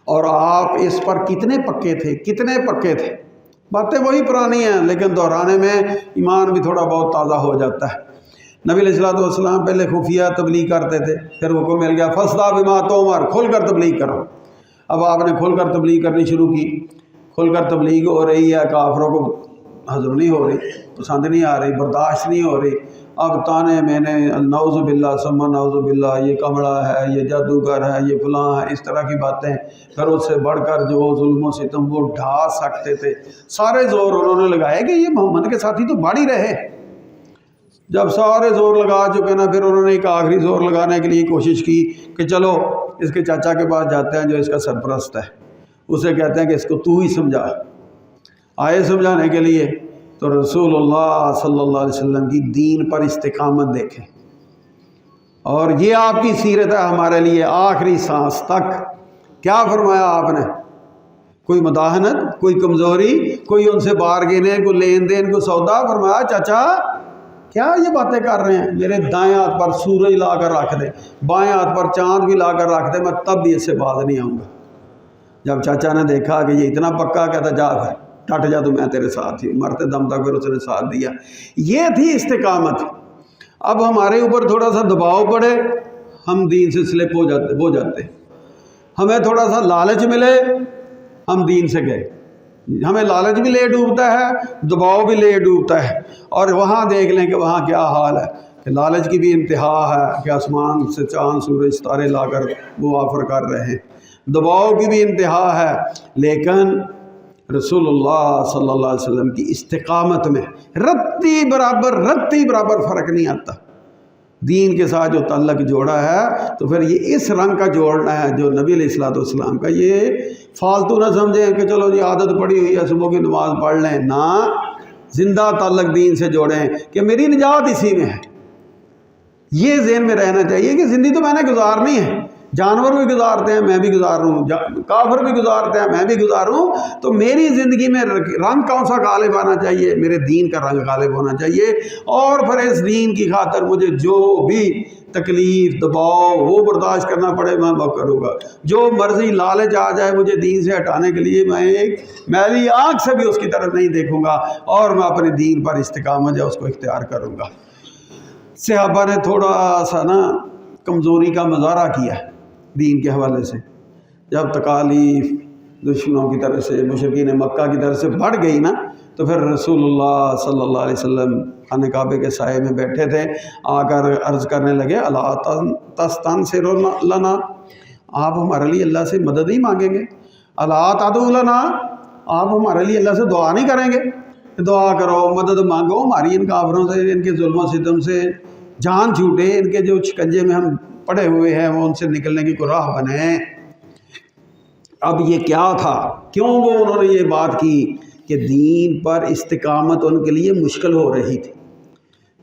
اور آپ اس پر کتنے پکے تھے، کتنے پکے تھے؟ باتیں وہی پرانی ہیں لیکن دہرانے میں ایمان بھی تھوڑا بہت تازہ ہو جاتا ہے۔ نبی علیہ السلام پہلے خفیہ تبلیغ کرتے تھے، پھر حکم مل گیا فاصدع بما تؤمر، کھل کر تبلیغ کرو۔ اب آپ نے کھل کر تبلیغ کرنی شروع کی، کھل کر تبلیغ ہو رہی ہے، کافروں کو ہضم نہیں ہو رہی، پسند نہیں آ رہی، برداشت نہیں ہو رہی۔ اب تانے میں نے نعوذ باللہ ثم نعوذ باللہ، یہ کمڑا ہے، یہ جادوگر ہے، یہ فلاں ہے، اس طرح کی باتیں۔ پھر اس سے بڑھ کر جو ظلم و ستم وہ ڈھا سکتے تھے، سارے زور انہوں نے لگائے کہ یہ محمد کے ساتھی تو بڑھ ہی رہے۔ جب سارے زور لگا چکے نا، پھر انہوں نے ایک آخری زور لگانے کے لیے کوشش کی کہ چلو اس کے چاچا کے پاس جاتے ہیں جو اس کا سرپرست ہے، اسے کہتے ہیں کہ اس کو تو ہی سمجھا۔ آئے سمجھانے کے لیے تو رسول اللہ صلی اللہ علیہ وسلم کی دین پر استقامت دیکھیں، اور یہ آپ کی سیرت ہے ہمارے لیے آخری سانس تک۔ کیا فرمایا آپ نے؟ کوئی مداحنت، کوئی کمزوری، کوئی ان سے بارگینیں، کوئی لین دین، کوئی سودا؟ فرمایا چاچا کیا یہ باتیں کر رہے ہیں؟ میرے دائیں ہاتھ پر سورج لا کر رکھ دے، بائیں ہاتھ پر چاند بھی لا کر رکھ دے، میں تب بھی اس سے باز نہیں آؤں گا۔ جب چاچا نے دیکھا کہ یہ اتنا پکا، کہتا جا پھر ٹٹ جا، تو میں تیرے ساتھ ہی، مرتے دم تک پھر اس نے ساتھ دیا۔ یہ تھی استقامت۔ اب ہمارے اوپر تھوڑا سا دباؤ پڑے، ہم دین سے سلپ ہو جاتے، ہمیں تھوڑا سا لالچ ملے، ہم دین سے گئے۔ ہمیں لالچ بھی لے ڈوبتا ہے، دباؤ بھی لے ڈوبتا ہے، اور وہاں دیکھ لیں کہ وہاں کیا حال ہے کہ لالچ کی بھی انتہا ہے کہ آسمان سے چاند سورج ستارے لا کر وہ آفر کر رہے ہیں، دباؤ کی بھی انتہا ہے۔ لیکن رسول اللہ صلی اللہ علیہ وسلم کی استقامت میں رتی برابر فرق نہیں آتا۔ دین کے ساتھ جو تعلق جوڑا ہے تو پھر یہ اس رنگ کا جوڑنا ہے جو نبی علیہ السلام کا۔ یہ فالتو نہ سمجھیں کہ چلو جی عادت پڑی ہوئی ہے صبح کی نماز پڑھ لیں، نہ، زندہ تعلق دین سے جوڑیں کہ میری نجات اسی میں ہے۔ یہ ذہن میں رہنا چاہیے کہ زندگی تو میں نے گزارنی ہے، جانور بھی گزارتے ہیں میں بھی گزاروں، کافر بھی گزارتے ہیں میں بھی گزاروں، تو میری زندگی میں رنگ کون سا غالب آنا چاہیے؟ میرے دین کا رنگ غالب ہونا چاہیے، اور پھر اس دین کی خاطر مجھے جو بھی تکلیف دباؤ وہ برداشت کرنا پڑے میں وہ کروں گا۔ جو مرضی لالچ آ جائے مجھے دین سے ہٹانے کے لیے، میں ایک میلی آنکھ سے بھی اس کی طرف نہیں دیکھوں گا، اور میں اپنے دین پر استقامت جو اس کو اختیار کروں گا۔ صحابہ نے تھوڑا سا نا کمزوری کا مظاہرہ کیا دین کے حوالے سے، جب تکالیف دشمنوں کی طرف سے مشرکین مکہ کی طرف سے بڑھ گئی نا، تو پھر رسول اللہ صلی اللہ علیہ وسلم خانہ کعبے کے سائے میں بیٹھے تھے، آ کر عرض کرنے لگے الا تستنصر لنا، آپ ہمارے لیے اللہ سے مدد ہی مانگیں گے؟ الا تدعو لنا، آپ ہمارے لیے اللہ سے دعا نہیں کریں گے؟ دعا کرو، مدد مانگو ہماری ان کافروں سے، ان کے ظلم و ستم سے جان چھوٹے، ان کے جو شکنجے میں ہم پڑے ہوئے ہیں وہ ان سے نکلنے کی کوئی راہ بنے۔ اب یہ کیا تھا؟ کیوں وہ انہوں نے یہ بات کی کہ دین پر استقامت ان کے لیے مشکل ہو رہی تھی،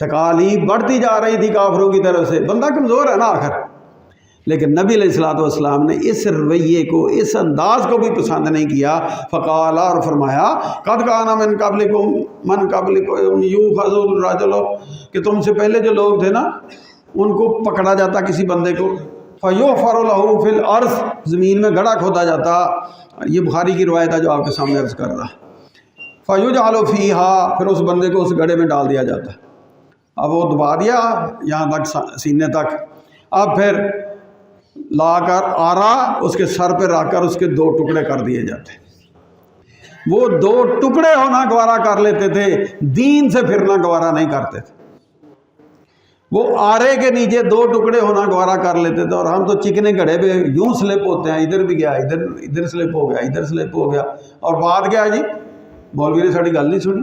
تکالیف بڑھتی جا رہی تھی کافروں کی طرف سے، بندہ کمزور ہے نا آخر۔ لیکن نبی علیہ الصلوۃ والسلام نے اس رویے کو، اس انداز کو بھی پسند نہیں کیا۔ فقال، اور فرمایا قد کان من قبلکم یؤخذ الرجل، کہ تم سے پہلے جو لوگ تھے نا ان کو پکڑا جاتا کسی بندے کو، فیحفر له فی الارض، زمین میں گڑھا کھودا جاتا، یہ بخاری کی روایت ہے جو آپ کے سامنے عرض کر رہا، فیجعل فیہا، پھر اس بندے کو اس گڑھے میں ڈال دیا جاتا، اب وہ دبا دیا یہاں تک سینے تک، اب پھر لا کر آرا اس کے سر پہ رکھ کر اس کے 2 ٹکڑے کر دیے جاتے۔ وہ 2 ٹکڑے ہونا گوارا کر لیتے تھے، دین سے پھرنا گوارا نہیں کرتے تھے۔ وہ آرے کے نیچے 2 ٹکڑے ہونا گوارا کر لیتے تھے، اور ہم تو چکنے گھڑے پہ یوں سلپ ہوتے ہیں، ادھر بھی گیا، ادھر سلپ ہو گیا، ادھر سلپ ہو گیا، اور بات کیا ہے جی؟ مولوی نے ساری گل نہیں سنی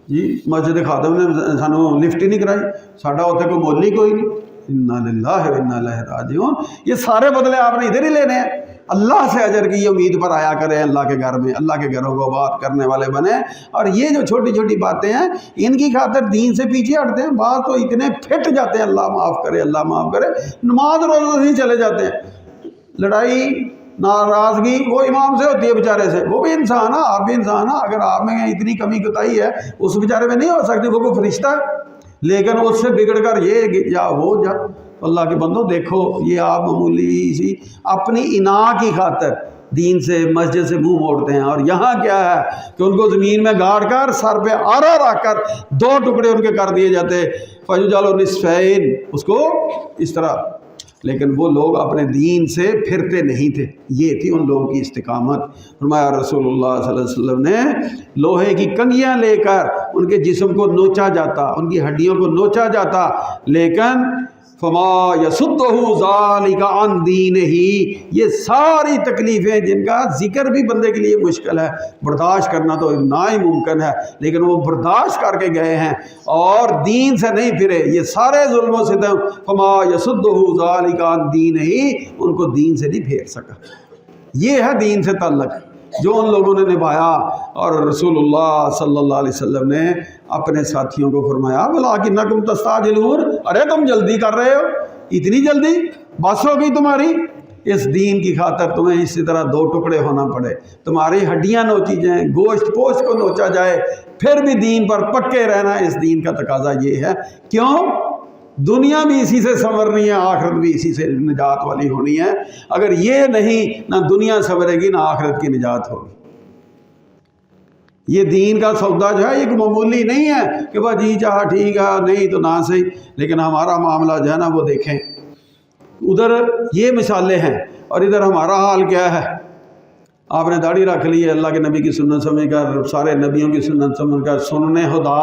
جی، مسجد خادم نے سانوں لفٹ ہی نہیں کرائی، ساڈا اتنے کوئی مول ہی کوئی نہیں۔ انا للہ و انا الیہ راجعون، یہ سارے بدلے آپ نے ادھر ہی لینے ہیں۔ اللہ سے اجر کی امید پر آیا کریں، اللہ کے گھر میں، اللہ کے گھروں کو آباد کرنے والے بنیں، اور یہ جو چھوٹی چھوٹی باتیں ہیں ان کی خاطر دین سے پیچھے ہٹتے ہیں۔ بعض تو اتنے پھٹ جاتے ہیں، اللہ معاف کرے، اللہ معاف کرے، نماز روزہ سے ہی چلے جاتے ہیں۔ لڑائی ناراضگی وہ امام سے ہوتی ہے بیچارے سے، وہ بھی انسان ہے، آپ بھی انسان ہے، اگر آپ میں اتنی کمی کوتاہی ہے اس بیچارے میں نہیں ہو سکتی، وہ کوئی فرشتہ ہے، لیکن اس سے بگڑ کر یہ جا وہ جا۔ اللہ کے بندو دیکھو، یہ آپ معمولی سی اپنی انا کی خاطر دین سے، مسجد سے منہ موڑتے ہیں، اور یہاں کیا ہے کہ ان کو زمین میں گاڑ کر سر پہ آرا رکھ کر 2 ٹکڑے ان کے کر دیے جاتے، فیجعل نصفین، اس کو اس طرح۔ لیکن وہ لوگ اپنے دین سے پھرتے نہیں تھے، یہ تھی ان لوگوں کی استقامت۔ فرمایا رسول اللہ صلی اللہ علیہ وسلم نے لوہے کی کنگیاں لے کر ان کے جسم کو نوچا جاتا، ان کی ہڈیوں کو نوچا جاتا، لیکن فما یصدہ ذالک عن دینہ، یہ ساری تکلیفیں جن کا ذکر بھی بندے کے لیے مشکل ہے، برداشت کرنا تو نہ ہی ممکن ہے، لیکن وہ برداشت کر کے گئے ہیں اور دین سے نہیں پھرے، یہ سارے ظلم و ستم، فما یصدہ ذالک عن دینہ، ان کو دین سے نہیں پھیر سکا۔ یہ ہے دین سے تعلق جو ان لوگوں نے نبھایا، اور رسول اللہ صلی اللہ علیہ وسلم نے اپنے ساتھیوں کو فرمایا وَلَٰكِنَّكُمْ تَسْتَعْجِلُونَ، ارے تم جلدی کر رہے ہو، اتنی جلدی بس ہو گئی تمہاری؟ اس دین کی خاطر تمہیں اسی طرح 2 ٹکڑے ہونا پڑے، تمہاری ہڈیاں نوچی جائیں، گوشت پوشت کو نوچا جائے، پھر بھی دین پر پکے رہنا، اس دین کا تقاضا یہ ہے۔ کیوں؟ دنیا بھی اسی سے سنورنی ہے، آخرت بھی اسی سے نجات والی ہونی ہے۔ اگر یہ نہیں، نہ دنیا سنورے گی نہ آخرت کی نجات ہوگی۔ یہ دین کا سودا جو ہے یہ معمولی نہیں ہے کہ بس جی چاہا ٹھیک ہے، نہیں تو نہ صحیح، لیکن ہمارا معاملہ جو ہے نا وہ دیکھیں، ادھر یہ مثالیں ہیں اور ادھر ہمارا حال کیا ہے۔ آپ نے داڑھی رکھ لی ہے، اللہ کے نبی کی سنت سمجھ کر، سارے نبیوں کی سنت سمجھ کر، سنن خدا،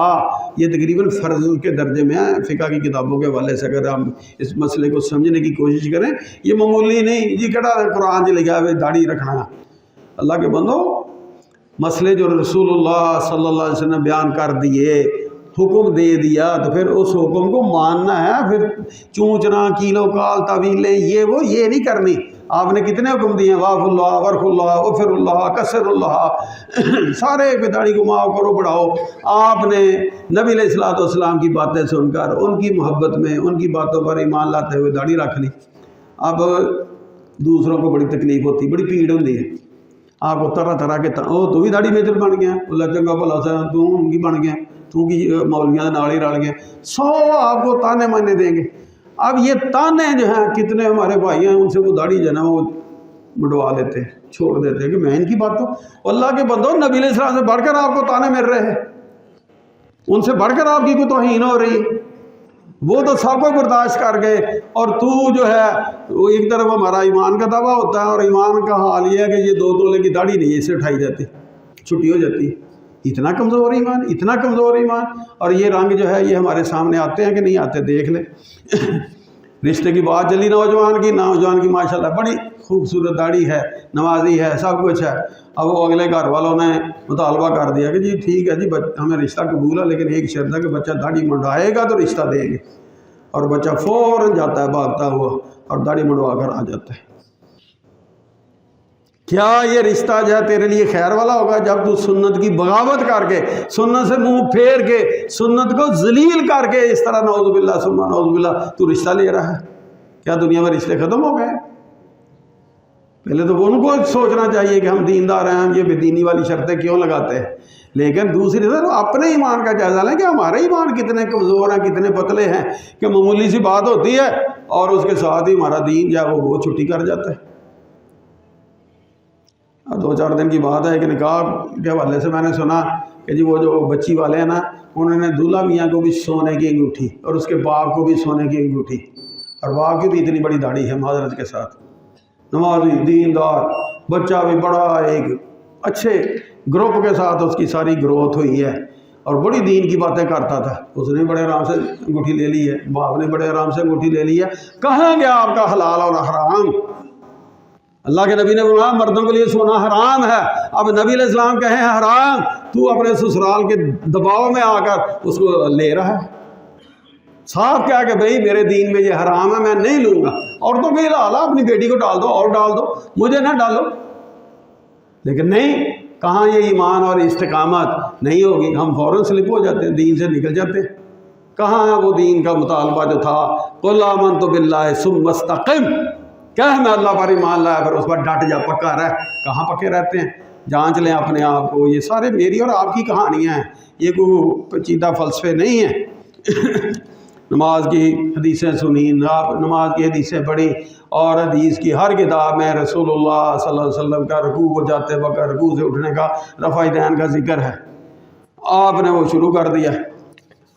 یہ تقریباً فرض کے درجے میں ہے۔ فقہ کی کتابوں کے حوالے سے اگر ہم اس مسئلے کو سمجھنے کی کوشش کریں، یہ معمولی نہیں جی کہڑا قرآن جی لکھا ہے داڑھی رکھنا۔ اللہ کے بندو، مسئلے جو رسول اللہ صلی اللہ علیہ وسلم نے بیان کر دیے، حکم دے دیا، تو پھر اس حکم کو ماننا ہے، پھر چونچنا کیلو کال طویلیں یہ نہیں کرنی۔ آپ نے کتنے حکم دیے ہیں؟ واف اللہ، ورخ اللہ، غفر اللہ، کسر اللہ، سارے داڑھی کو معاف کرو، بڑھاؤ۔ آپ نے نبی علیہ الصلوۃ والسلام کی باتیں سن کر، ان کی محبت میں، ان کی باتوں پر ایمان لاتے ہوئے داڑھی رکھ لی۔ اب دوسروں کو بڑی تکلیف ہوتی، بڑی پیڑ ہوتی ہے، آپ کو طرح طرح کے تو بھی داڑھی میچر بن گیا، اللہ چنگا بھلا سا تو ان کی بن گیا، تو کی مولویاں کے نال ہی رل گئے، 100 آپ کو تانے مانے دیں گے۔ اب یہ تانے جو ہیں، کتنے ہمارے بھائی ہیں ان سے وہ داڑھی جو ہے نا وہ مڈوا لیتے ہیں، چھوڑ دیتے ہیں کہ میں ان کی باتوں، اللہ کے بندو نبی علیہ السلام سے بڑھ کر آپ کو تانے مل رہے ہیں، ان سے بڑھ کر آپ کی کوئی توہین ہو رہی ہے۔ وہ تو سب کو برداشت کر گئے، اور تو جو ہے وہ ایک طرف ہمارا ایمان کا دعویٰ ہوتا ہے، اور ایمان کا حال یہ ہے کہ یہ 2 تولے کی داڑھی نہیں اسے اٹھائی جاتی، چھٹی ہو جاتی ہے۔ اتنا کمزور ایمان، اتنا کمزور ایمان۔ اور یہ رنگ جو ہے یہ ہمارے سامنے آتے ہیں کہ نہیں آتے، دیکھ لیں۔ رشتے کی بات چلی نوجوان کی ماشاءاللہ بڑی خوبصورت داڑھی ہے، نمازی ہے، سب کچھ ہے۔ اب وہ اگلے گھر والوں نے مطالبہ کر دیا کہ جی ٹھیک ہے جی ہمیں رشتہ قبول ہے، لیکن ایک شرط ہے کہ بچہ داڑھی منڈوائے گا تو رشتہ دیں گے۔ اور بچہ فوراً جاتا ہے بھاگتا ہوا اور داڑھی منڈوا کر آ جاتا ہے۔ کیا یہ رشتہ جو ہے تیرے لیے خیر والا ہوگا جب تو سنت کی بغاوت کر کے، سنت سے منہ پھیر کے، سنت کو ذلیل کر کے اس طرح نعوذ باللہ ثم نعوذ باللہ تو رشتہ لے رہا ہے؟ کیا دنیا میں رشتے ختم ہو گئے؟ پہلے تو ان کو سوچنا چاہیے کہ ہم دیندار ہیں، ہم یہ بے دینی والی شرطیں کیوں لگاتے ہیں؟ لیکن دوسری طرف اپنے ایمان کا جائزہ لیں کہ ہمارے ایمان کتنے کمزور ہیں، کتنے پتلے ہیں کہ معمولی سی بات ہوتی ہے اور اس کے ساتھ ہی ہمارا دین جو ہے وہ چھٹی کر جاتا ہے۔ 2-4 دن کی بات ہے، ایک نکاح کے حوالے سے میں نے سنا کہ جی وہ جو بچی والے ہیں نا، انہوں نے دولہا میاں کو بھی سونے کی انگوٹھی اور اس کے باپ کو بھی سونے کی انگوٹھی، اور باپ کی بھی اتنی بڑی داڑھی ہے معذرت کے ساتھ، نمازی دیندار بچہ بھی بڑا ایک اچھے گروپ کے ساتھ اس کی ساری گروتھ ہوئی ہے اور بڑی دین کی باتیں کرتا تھا۔ اس نے بڑے آرام سے انگوٹھی لے لی ہے، باپ نے بڑے آرام سے انگوٹھی لے لی ہے۔ کہاں گیا آپ کا حلال اور حرام؟ اللہ کے نبی نے فرمایا مردوں کے لیے سونا حرام ہے، اب نبی علیہ السلام کہیں حرام، تو اپنے سسرال کے دباؤ میں آ کر اس کو لے رہا ہے۔ صاف کیا کہ بھئی میرے دین میں یہ حرام ہے، میں نہیں لوں گا۔ عورتوں کے حلال ہے، اپنی بیٹی کو ڈال دو اور ڈال دو، مجھے نہ ڈالو۔ لیکن نہیں، کہاں یہ ایمان اور استقامت نہیں ہوگی، ہم فوراً سلپ ہو جاتے ہیں، دین سے نکل جاتے ہیں۔ کہاں ہے وہ دین کا مطالبہ جو تھا، قل آمنت باللہ ثم استقم، کہہ میں اللہ پر ایمان لایا پھر اس پر ڈٹ جا، پکا رہ۔ کہاں پکے رہتے ہیں؟ جانچ لیں اپنے آپ کو۔ یہ سارے میری اور آپ کی کہانیاں ہیں، یہ کوئی پیچیدہ فلسفے نہیں ہیں۔ نماز کی حدیثیں سنی، نماز کی حدیثیں پڑھی، اور حدیث کی ہر کتاب میں رسول اللہ صلی اللہ علیہ وسلم کا رکوع کو جاتے وقت، رکوع سے اٹھنے کا، رفع دین کا ذکر ہے۔ آپ نے وہ شروع کر دیا،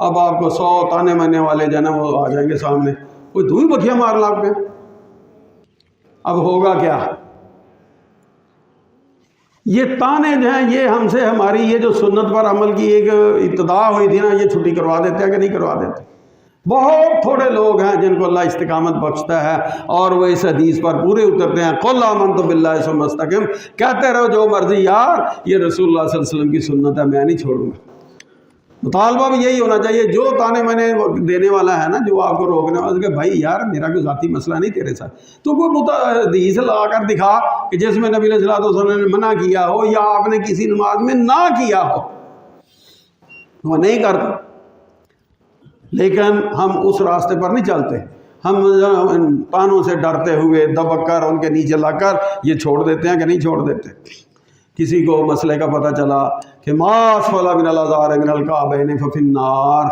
اب آپ کو 100 تانے ماننے والے جو ہے نا وہ آ جائیں گے سامنے، کوئی دو ہی بکیاں مار لاگ پہ۔ اب ہوگا کیا؟ یہ تانے جو ہیں یہ ہم سے، ہماری یہ جو سنت پر عمل کی ایک ابتدا ہوئی تھی نا، یہ چھٹی کروا دیتے ہیں کہ نہیں کروا دیتے؟ بہت تھوڑے لوگ ہیں جن کو اللہ استقامت بخشتا ہے اور وہ اس حدیث پر پورے اترتے ہیں، قل آمنت باللہ ثم استقم، کہتے رہو جو مرضی، یار یہ رسول اللہ صلی اللہ علیہ وسلم کی سنت ہے، میں نہیں چھوڑوں گا۔ مطالبہ بھی یہی ہونا چاہیے، جو تانے میں نے دینے والا ہے نا، جو آپ کو روکنے والا، کہ بھائی یار میرا کوئی ذاتی مسئلہ نہیں تیرے ساتھ، تو کوئی حدیث لا کر دکھا کہ جس میں نبی علیہ السلام نے منع کیا ہو یا آپ نے کسی نماز میں نہ کیا ہو، وہ نہیں کرتا۔ لیکن ہم اس راستے پر نہیں چلتے، ہم تانوں سے ڈرتے ہوئے دبک کر ان کے نیچے لا کر یہ چھوڑ دیتے ہیں کہ نہیں چھوڑ دیتے۔ کسی کو مسئلے کا پتہ چلا کہ ما اسفل من الازار من الکعبین ففی النار،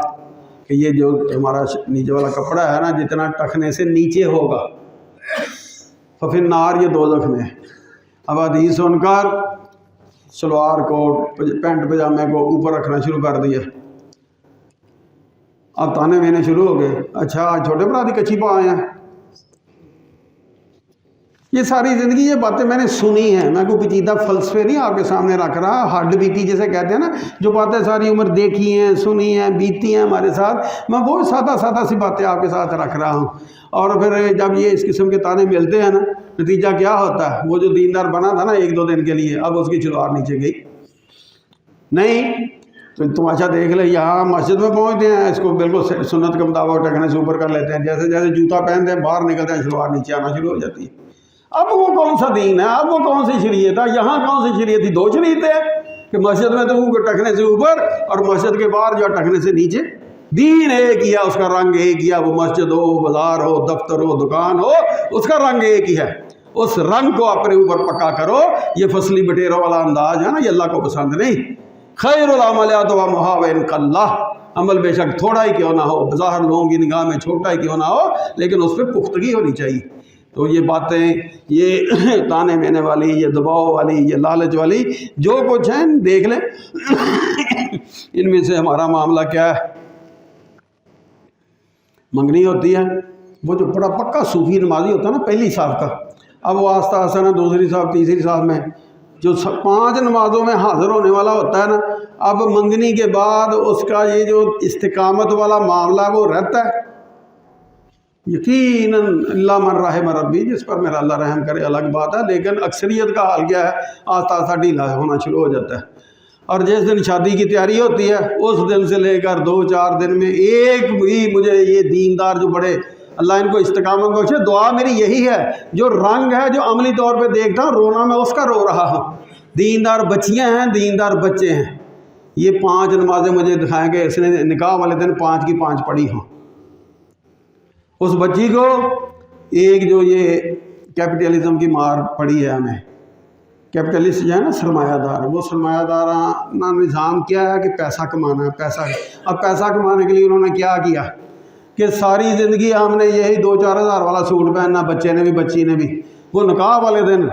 کہ یہ جو ہمارا نیچے والا کپڑا ہے نا جتنا ٹخنے سے نیچے ہوگا، ففی النار، یہ دوزخ میں ہے۔ اب حدیث سن کر شلوار کو، پینٹ پجامے کو اوپر رکھنا شروع کر دیا، اب تانے مینے شروع ہو گئے، اچھا چھوٹے برا دی کچھی پا آئے ہیں۔ یہ ساری زندگی یہ باتیں میں نے سنی ہیں، میں کوئی پیچیدہ فلسفے نہیں آپ کے سامنے رکھ رہا، ہڈ بیتی جسے کہتے ہیں نا، جو باتیں ساری عمر دیکھی ہیں، سنی ہیں، بیتی ہیں ہمارے ساتھ، میں وہ سادہ سی باتیں آپ کے ساتھ رکھ رہا ہوں۔ اور پھر جب یہ اس قسم کے تانے ملتے ہیں نا، نتیجہ کیا ہوتا ہے؟ وہ جو دیندار بنا تھا نا 1-2 دن کے لیے، اب اس کی شلوار نیچے گئی نہیں، تو تماشا دیکھ لے، یہاں مسجد میں پہنچتے ہیں، اس کو بالکل سنت کے مطابق ٹکنے سے اوپر کر لیتے ہیں، جیسے جیسے جوتا پہنتے ہیں باہر نکلتے ہیں شلوار نیچے آنا شروع ہو جاتی ہے۔ اب وہ کون سا دین ہے؟ اب وہ کون سی شریعت ہے؟ یہاں کون سی شریعت تھی؟ 2 شریعتیں کہ مسجد میں تو ٹکنے سے اوپر اور مسجد کے باہر جو ٹکنے سے نیچے، دین ایک ہی ہے، اس کا رنگ ایک ہی ہے، وہ مسجد ہو، بازار ہو، دفتر ہو، دکان ہو، اس کا رنگ ایک ہی ہے۔ اس رنگ کو اپنے اوپر پکا کرو۔ یہ فصلی بٹیروں والا انداز ہے نا، یہ اللہ کو پسند نہیں۔ خیر العمل ادومھا وان قل، عمل بے شک تھوڑا ہی کیوں نہ ہو، بظاہر لوگوں کی نگاہ میں چھوٹا ہی کیوں نہ ہو، لیکن اس پہ پختگی ہونی چاہیے۔ تو یہ باتیں، یہ تانے مینے والی، یہ دباؤ والی، یہ لالچ والی جو کچھ ہیں دیکھ لیں ان میں سے ہمارا معاملہ کیا ہے۔ منگنی ہوتی ہے، وہ جو بڑا پکا صوفی نمازی ہوتا ہے نا پہلی صاف کا، اب وہ آستہ آستہ نا دوسری صاف تیسری صاف میں جو 5 نمازوں میں حاضر ہونے والا ہوتا ہے نا، اب منگنی کے بعد اس کا یہ جو استقامت والا معاملہ وہ رہتا ہے یقیناً اللہ من رحم ربی، جس پر میرا اللہ رحم کرے الگ بات ہے، لیکن اکثریت کا حال کیا ہے، آہستہ آہستہ ڈھیلا ہونا شروع ہو جاتا ہے۔ اور جس دن شادی کی تیاری ہوتی ہے اس دن سے لے کر 2-4 دن میں ایک بھی مجھے یہ دیندار جو بڑے اللہ ان کو استقامت بخشے، دعا میری یہی ہے، جو رنگ ہے جو عملی طور پہ دیکھتا ہوں رونا میں اس کا رو رہا ہوں، دیندار بچیاں ہیں دیندار بچے ہیں، یہ 5 نمازیں مجھے دکھائیں کہ اس نے نکاح والے دن 5 کی 5 پڑھی ہوں۔ اس بچی کو ایک جو یہ کیپٹلزم کی مار پڑی ہے ہمیں، کیپٹلسٹ جو ہے نا سرمایہ دار، وہ سرمایہ دارانہ نظام کیا ہے کہ پیسہ کمانا ہے، پیسہ۔ اب پیسہ کمانے کے لیے انہوں نے کیا کیا کہ ساری زندگی ہم نے یہی 2-4 ہزار والا سوٹ پہننا، بچے نے بھی بچی نے بھی، وہ نکاح والے دن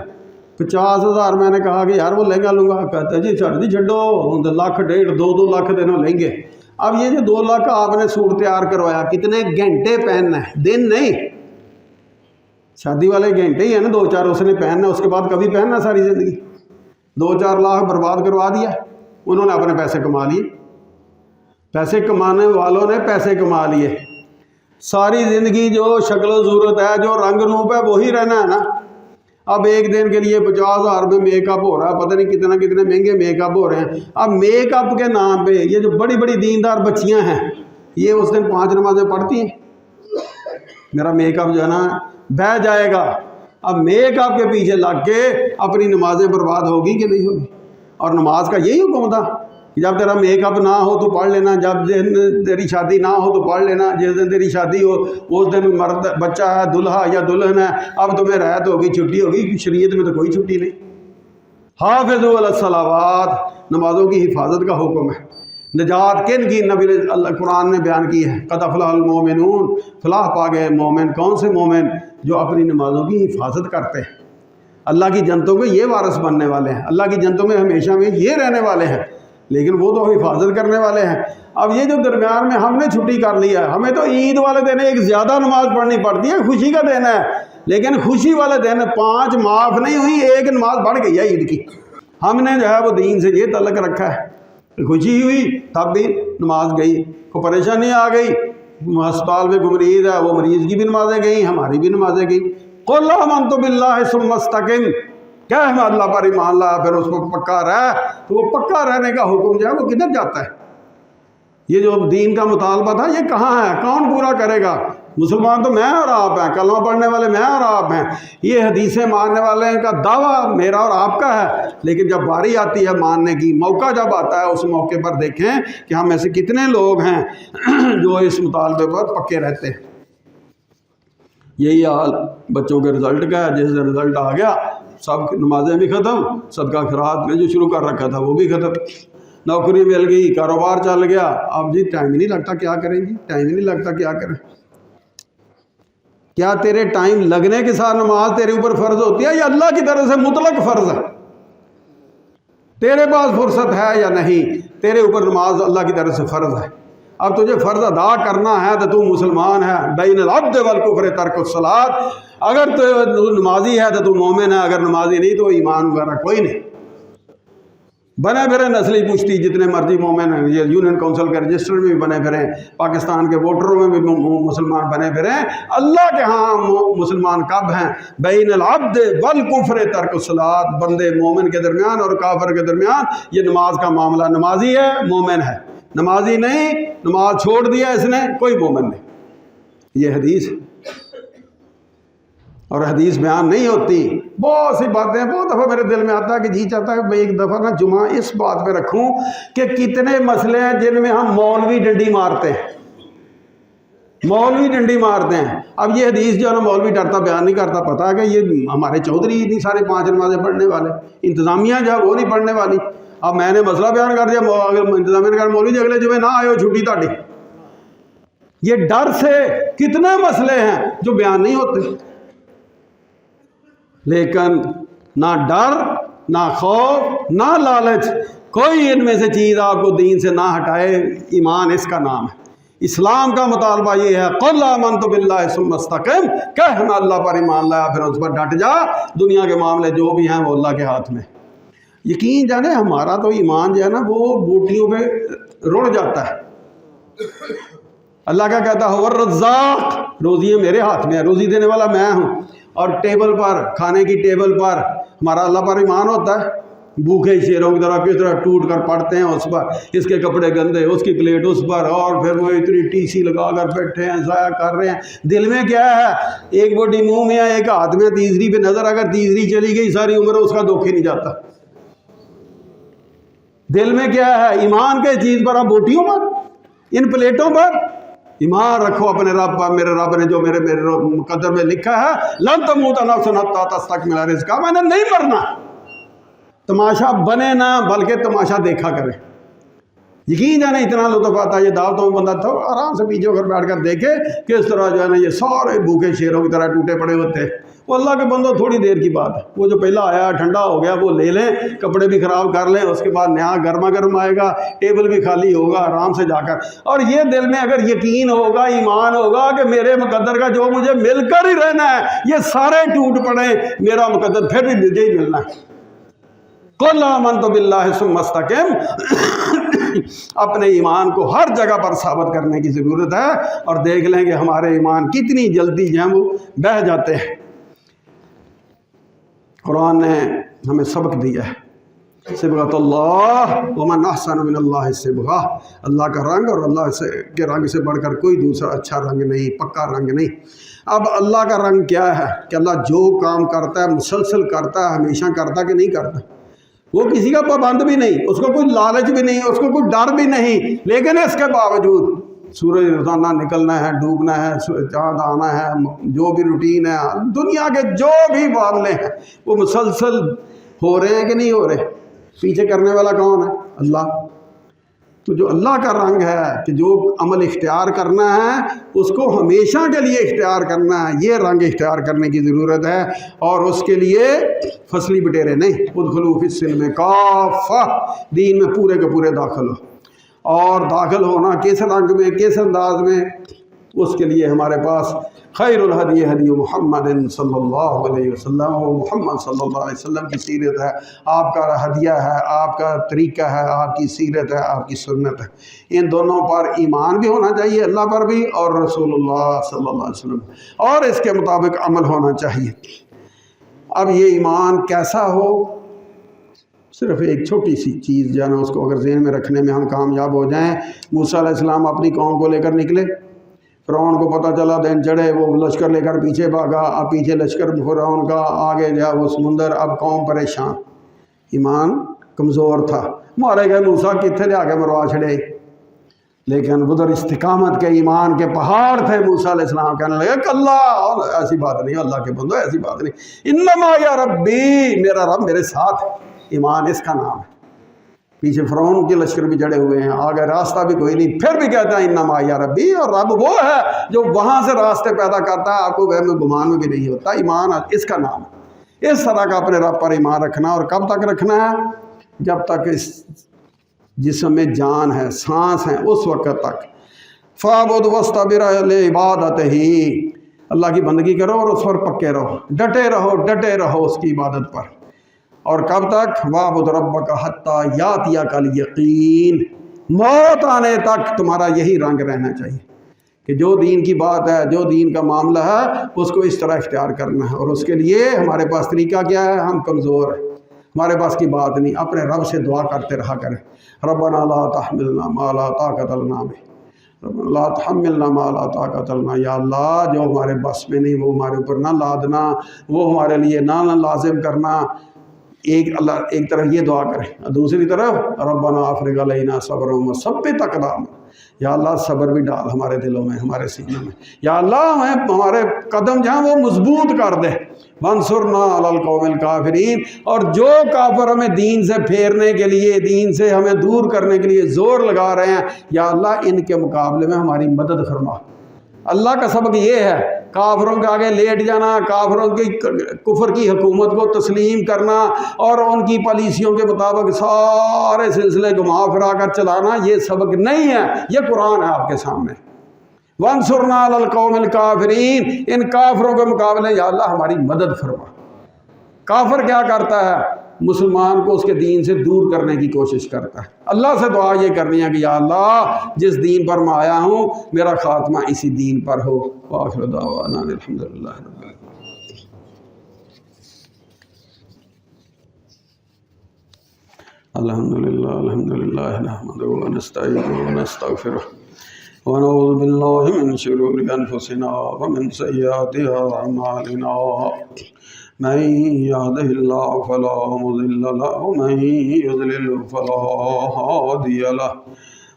50,000 میں نے کہا کہ یار وہ لہنگا لوں گا، کہتا ہے جی سر جی چھڈو، 1.5 لاکھ 2 لاکھ دنوں لیں گے۔ اب یہ جو 2 لاکھ آپ نے سوٹ تیار کروایا کتنے گھنٹے پہننا ہے، دن نہیں، شادی والے گھنٹے ہی ہیں نا 2-4 اس نے پہننا، اس کے بعد کبھی پہننا ساری زندگی، 2-4 لاکھ برباد کروا دیا انہوں نے، اپنے پیسے کما لیے، پیسے کمانے والوں نے پیسے کما لیے، ساری زندگی جو شکل و صورت ہے جو رنگ روپ ہے وہی رہنا ہے نا۔ اب ایک دن کے لیے 50,000 میں میک اپ ہو رہا ہے، پتہ نہیں کتنے مہنگے میک اپ ہو رہے ہیں، اب میک اپ کے نام پہ یہ جو بڑی بڑی دیندار بچیاں ہیں یہ اس دن 5 نمازیں پڑھتی ہیں، میرا میک اپ جو ہے نا بہہ جائے گا، اب میک اپ کے پیچھے لگ کے اپنی نمازیں برباد ہوگی کہ نہیں ہوگی؟ اور نماز کا یہی حکم تھا کہ جب تیرا میک اپ نہ ہو تو پڑھ لینا، جب دن تیری شادی نہ ہو تو پڑھ لینا، جس دن تیری شادی ہو اس دن مرد بچہ ہے دلہا یا دلہن ہے، اب تمہیں رعایت ہوگی چھٹی ہوگی، شریعت میں تو کوئی چھٹی نہیں۔ حافظوا علی الصلوات، نمازوں کی حفاظت کا حکم ہے۔ نجات کن کی نبی اللہ قرآن نے بیان کی ہے، قد افلح المومنون، فلاح پا گئے مومن، کون سے مومن؟ جو اپنی نمازوں کی حفاظت کرتے ہیں، اللہ کی جنتوں کے یہ وارث بننے والے ہیں، اللہ کی جنتوں میں ہمیشہ میں یہ رہنے والے ہیں، لیکن وہ تو حفاظت کرنے والے ہیں۔ اب یہ جو درمیان میں ہم نے چھٹی کر لیا ہے، ہمیں تو عید والے دن ایک زیادہ نماز پڑھنی پڑتی ہے، خوشی کا دن ہے، لیکن خوشی والے دن 5 معاف نہیں ہوئی، ایک نماز بڑھ گئی ہے عید کی۔ ہم نے جو ہے وہ دین سے یہ تعلق رکھا ہے، خوشی ہوئی تب بھی نماز گئی، کوئی پریشانی آ گئی، ہسپتال میں مریض ہے وہ مریض کی بھی نمازیں گئیں، ہماری بھی نمازیں گئیں۔ قل آمنت باللہ ثم استقم، کیا ہے اللہ پر ایمان لا پھر اس کو پکا رہ، تو وہ پکا رہنے کا حکم جو ہے وہ کدھر جاتا ہے؟ یہ جو دین کا مطالبہ تھا یہ کہاں ہے؟ کون پورا کرے گا؟ مسلمان تو میں اور آپ ہیں، کلمہ پڑھنے والے میں اور آپ ہیں، یہ حدیثیں ماننے والے کا دعویٰ میرا اور آپ کا ہے، لیکن جب باری آتی ہے ماننے کی، موقع جب آتا ہے، اس موقع پر دیکھیں کہ ہم ایسے کتنے لوگ ہیں جو اس مطالبے پر پکے رہتے ہیں۔ یہی حال بچوں کے رزلٹ کا ہے، جس دن رزلٹ آ گیا سب نمازیں بھی ختم، صدقہ خیرات میں جو شروع کر رکھا تھا وہ بھی ختم، نوکری مل گئی، کاروبار چل گیا، اب جی ٹائم ہی نہیں لگتا کیا کریں جی، ٹائم ہی نہیں لگتا کیا کریں۔ کیا تیرے ٹائم لگنے کے ساتھ نماز تیرے اوپر فرض ہوتی ہے یا اللہ کی طرف سے مطلق فرض ہے؟ تیرے پاس فرصت ہے یا نہیں؟ تیرے اوپر نماز اللہ کی طرف سے فرض ہے، اب تجھے فرض ادا کرنا ہے تو مسلمان ہے۔ بین العبد والکفر ترک الصلاۃ، اگر تو نمازی ہے تو مومن ہے، اگر نمازی نہیں تو ایمان وغیرہ کوئی نہیں۔ بنے پھریں نسلی پشتی جتنے مرضی مومن ہیں، یہ یونین کونسل کے رجسٹر میں بھی بنے پھریں، پاکستان کے ووٹروں میں بھی مسلمان بنے پھریں، اللہ کے ہاں مسلمان کب ہیں؟ بین العبد والکفر ترک الصلاۃ، بندے مومن کے درمیان اور کافر کے درمیان یہ نماز کا معاملہ، نمازی ہے مومن ہے، نمازی نہیں نماز چھوڑ دیا اس نے کوئی مومن نہیں۔ یہ حدیث ہے اور حدیث بیان نہیں ہوتی، بہت سی باتیں بہت دفعہ میرے دل میں آتا ہے کہ جی چاہتا ہے میں ایک دفعہ نا جمعہ اس بات پہ رکھوں کہ کتنے مسئلے ہیں جن میں ہم مولوی ڈنڈی مارتے ہیں، مولوی ڈنڈی مارتے ہیں۔ اب یہ حدیث جو ہے نا مولوی ڈرتا بیان نہیں کرتا، پتا ہے کہ یہ ہمارے چودھری نہیں سارے 5 نمازیں پڑھنے والے، انتظامیہ جو ہے وہ نہیں پڑھنے والی۔ اب میں نے مسئلہ بیان کر دیا، اگر انتظامیہ نے کہا مولوی جی اگلے جمعے نہ آئے ہو چھٹی تاڑی۔ یہ ڈر سے کتنے مسئلے ہیں جو بیان نہیں ہوتے، لیکن نہ ڈر نہ خوف نہ لالچ، کوئی ان میں سے چیز آپ کو دین سے نہ ہٹائے، ایمان اس کا نام ہے۔ اسلام کا مطالبہ یہ ہے قل آمنت باللہ ثم استقم، کہہ میں اللہ پر ایمان لایا پھر اس پر ڈٹ جا، دنیا کے معاملے جو بھی ہیں وہ اللہ کے ہاتھ میں۔ یقین جانے ہمارا تو ایمان جو ہے نا وہ بوٹیوں پہ رڑ جاتا ہے۔ اللہ کا کہتا ہے والرزاق، روزیاں میرے ہاتھ میں ہے، روزی دینے والا میں ہوں، اور ٹیبل پر، کھانے کی ٹیبل پر ہمارا اللہ پر ایمان ہوتا ہے۔ بھوکے شیروں کی طرح کس طرح ٹوٹ کر پڑتے ہیں اس پر، اس کے کپڑے گندے، اس کی پلیٹ اس پر، اور پھر وہ اتنی ٹی سی لگا کر بیٹھے ہیں، ضائع کر رہے ہیں۔ دل میں کیا ہے؟ ایک بوٹی منہ میں ہے، ایک ہاتھ میں، تیسری پہ نظر، اگر تیسری چلی گئی ساری عمر اس کا دکھ ہی نہیں جاتا۔ دل میں کیا ہے؟ ایمان کے چیز پر، اب بوٹیوں پر، ان پلیٹوں پر ایمان رکھو اپنے رب پر۔ میرے رب نے جو میرے مقدر میں لکھا ہے لن تموت نفس حتی تستکمل رزقها، میں نے نہیں مرنا۔ تماشا بنے نہ بلکہ تماشا دیکھا کرے۔ یقین جانے اتنا لطف آتا ہے یہ دعوتوں میں، بندہ تو آرام سے پیچھے ہو کر بیٹھ کر دیکھے کس طرح جو ہے نا یہ سارے بھوکے شیروں کی طرح ٹوٹے پڑے ہوتے ہیں۔ وہ اللہ کے بندوں تھوڑی دیر کی بات ہے، وہ جو پہلا آیا ٹھنڈا ہو گیا وہ لے لیں، کپڑے بھی خراب کر لیں، اس کے بعد نیا گرما گرم آئے گا، ٹیبل بھی خالی ہوگا، آرام سے جا کر۔ اور یہ دل میں اگر یقین ہوگا، ایمان ہوگا کہ میرے مقدر کا جو مجھے مل کر ہی رہنا ہے، یہ سارے ٹوٹ پڑے، میرا مقدر پھر بھی مجھے ہی ملنا ہے۔ قل آمنت باللہ ثم استقم، اپنے ایمان کو ہر جگہ پر ثابت کرنے کی ضرورت ہے، اور دیکھ لیں کہ ہمارے ایمان کتنی جلدی جو ہیں وہ بہہ جاتے ہیں۔ قرآن نے ہمیں سبق دیا ہے، صبغۃ اللہ ومن احسن من اللہ صبغہ، اللہ کا رنگ اور اللہ کے رنگ سے بڑھ کر کوئی دوسرا اچھا رنگ نہیں، پکا رنگ نہیں۔ اب اللہ کا رنگ کیا ہے کہ اللہ جو کام کرتا ہے مسلسل کرتا ہے، ہمیشہ کرتا کہ نہیں کرتا۔ وہ کسی کا پابند بھی نہیں، اس کو کوئی لالچ بھی نہیں، اس کو کوئی ڈر بھی نہیں، لیکن اس کے باوجود سورج روزانہ نکلنا ہے، ڈوبنا ہے، چاند آنا ہے، جو بھی روٹین ہے، دنیا کے جو بھی معاملے ہیں وہ مسلسل ہو رہے ہیں کہ نہیں ہو رہے۔ پیچھے کرنے والا کون ہے؟ اللہ۔ تو جو اللہ کا رنگ ہے کہ جو عمل اختیار کرنا ہے اس کو ہمیشہ کے لیے اختیار کرنا ہے، یہ رنگ اختیار کرنے کی ضرورت ہے، اور اس کے لیے فصلی بٹیرے نہیں۔ ادخلوا فی السلم کافہ، دین میں پورے کے پورے داخل ہو، اور داخل ہونا کس رنگ میں، کس انداز میں، اس کے لیے ہمارے پاس خیر الہدی ہدی محمد صلی اللہ علیہ وسلم، وہ محمد صلی اللہ علیہ وسلم کی سیرت ہے، آپ کا ہدیہ ہے، آپ کا طریقہ ہے، آپ کی سیرت ہے، آپ کی سنت ہے۔ ان دونوں پر ایمان بھی ہونا چاہیے، اللہ پر بھی اور رسول اللہ صلی اللہ علیہ وسلم، اور اس کے مطابق عمل ہونا چاہیے۔ اب یہ ایمان کیسا ہو؟ صرف ایک چھوٹی سی چیز جو ہے نا اس کو اگر ذہن میں رکھنے میں ہم کامیاب ہو جائیں۔ موسیٰ علیہ السلام اپنی قوم کو لے کر نکلے، فرعون کو پتہ چلا، دن چڑھے، وہ لشکر لے کر پیچھے بھاگا، اب پیچھے لشکر فرعون کا، آگے جا وہ سمندر، اب قوم پریشان، ایمان کمزور تھا، مارے گئے موسیٰ کتنے جا کے مروا چھڑے، لیکن ادھر استقامت کے ایمان کے پہاڑ تھے۔ موسیٰ علیہ السلام کہنے لگے کہ اللہ، ایسی بات نہیں، اللہ کے بندو ایسی بات نہیں، انما یا ربی، میرا رب میرے ساتھ ہے، ایمان اس کا نام ہے۔ پیچھے فرعون کے لشکر بھی جڑے ہوئے ہیں، آگے راستہ بھی کوئی نہیں، پھر بھی کہتا ہے انما یا ربی، اور رب وہ ہے جو وہاں سے راستے پیدا کرتا ہے، آپ کو وہم گمان میں بھی نہیں ہوتا۔ ایمان اس کا نام ہے۔ اس طرح کا اپنے رب پر ایمان رکھنا، اور کب تک رکھنا ہے؟ جب تک اس جسم میں جان ہے، سانس ہے، اس وقت تک۔ فَاعْبُدْ وَاسْتَبِرْ لِعِبَادَتِهِ، اللہ کی بندگی کرو اور اس پر پکے رہو، ڈٹے رہو اس کی عبادت پر۔ اور کب تک؟ وَاعْبُدْ رَبَّكَ حَتَّى يَأْتِيَكَ الْيَقِينُ، موت آنے تک تمہارا یہی رنگ رہنا چاہیے کہ جو دین کی بات ہے، جو دین کا معاملہ ہے، اس کو اس طرح اختیار کرنا ہے۔ اور اس کے لیے ہمارے پاس طریقہ کیا ہے؟ ہم کمزور ہیں، ہمارے پاس کی بات نہیں، اپنے رب سے دعا کرتے رہا کریں، ربنا لا تحملنا ما لا طاقت لنا بہ، ربنا لا تحملنا ما لا طاقت لنا، یا اللہ جو ہمارے بس میں نہیں وہ ہمارے اوپر نہ لادنا، وہ ہمارے لیے نہ لازم کرنا۔ ایک طرف یہ دعا کریں، دوسری طرف ربنا افرغ علینا صبرا وثبت اقدامنا، یا اللہ صبر بھی ڈال ہمارے دلوں میں، ہمارے سینوں میں، یا اللہ ہمارے قدم جہاں وہ مضبوط کر دے، وانصرنا علی القوم الکافرین، اور جو کافر ہمیں دین سے پھیرنے کے لیے، دین سے ہمیں دور کرنے کے لیے زور لگا رہے ہیں، یا اللہ ان کے مقابلے میں ہماری مدد فرما۔ اللہ کا سبق یہ ہے، کافروں کے آگے لیٹ جانا، کافروں کی کفر کی حکومت کو تسلیم کرنا اور ان کی پالیسیوں کے مطابق سارے سلسلے گھما پھرا کر چلانا، یہ سبق نہیں ہے، یہ قرآن ہے آپ کے سامنے۔ وانصرنا علی القوم الکافرین، ان کافروں کے مقابلے یا اللہ ہماری مدد فرما۔ کافر کیا کرتا ہے؟ مسلمان کو اس کے دین سے دور کرنے کی کوشش کرتا ہے۔ اللہ سے دعا یہ کرنی ہے کہ یا اللہ جس دین پر میں آیا ہوں میرا خاتمہ اسی دین پر ہو۔ وآخر دعوانا الحمدللہ رب العالمین۔ الحمدللہ نحمدہ ونستعینہ ونستغفرہ ونعوذ باللہ من شرور انفسنا ومن سیئات اعمالنا، من يهده الله فلا مضل له ومن يضلل فلا هادي له،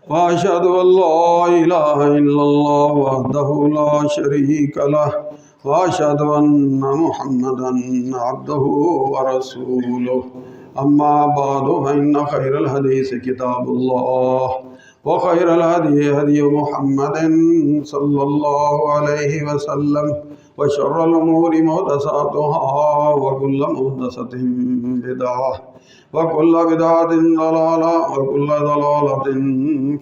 وأشهد أن لا إله إلا الله وحده لا شريك له، وأشهد أن محمدا عبده ورسوله، أما بعد فإن خير الحديث كتاب الله، وخير الهدي هدي محمد صلى الله عليه وسلم، وشر الأمور محدثاتها وكل محدثة بدعة وكل بدعة ضلالة وكل ضلالة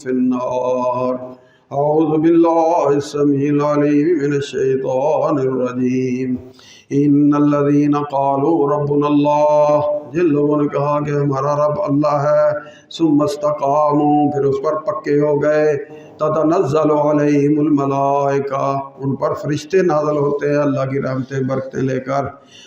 في النار۔ أعوذ بالله السميع العليم من الشيطان الرجيم۔ إن الذين قالوا ربنا الله، جن لوگوں نے کہا کہ ہمارا رب اللہ ہے، ثم استقاموا، پھر اس پر پکے ہو گئے، تتنزل علیہم الملائکہ، ان پر فرشتے نازل ہوتے ہیں اللہ کی رحمتیں برکتیں لے کر،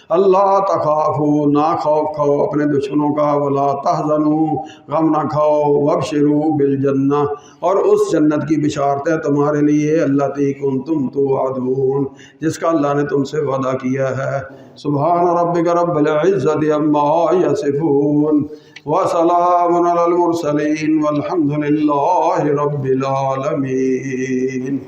اللہ تخافوا، نہ خوف کھاؤ اپنے دشمنوں کا، ولا تحزنوا، غم نہ کھاؤ، وابشروا بالجنہ، اور اس جنت کی بشارت ہے تمہارے لیے، التی کنتم توعدون، جس کا اللہ نے تم سے وعدہ کیا ہے۔ سبحان ربک رب العزت عما یصفون، وسلام علی المرسلین، والحمد للہ رب العالمین۔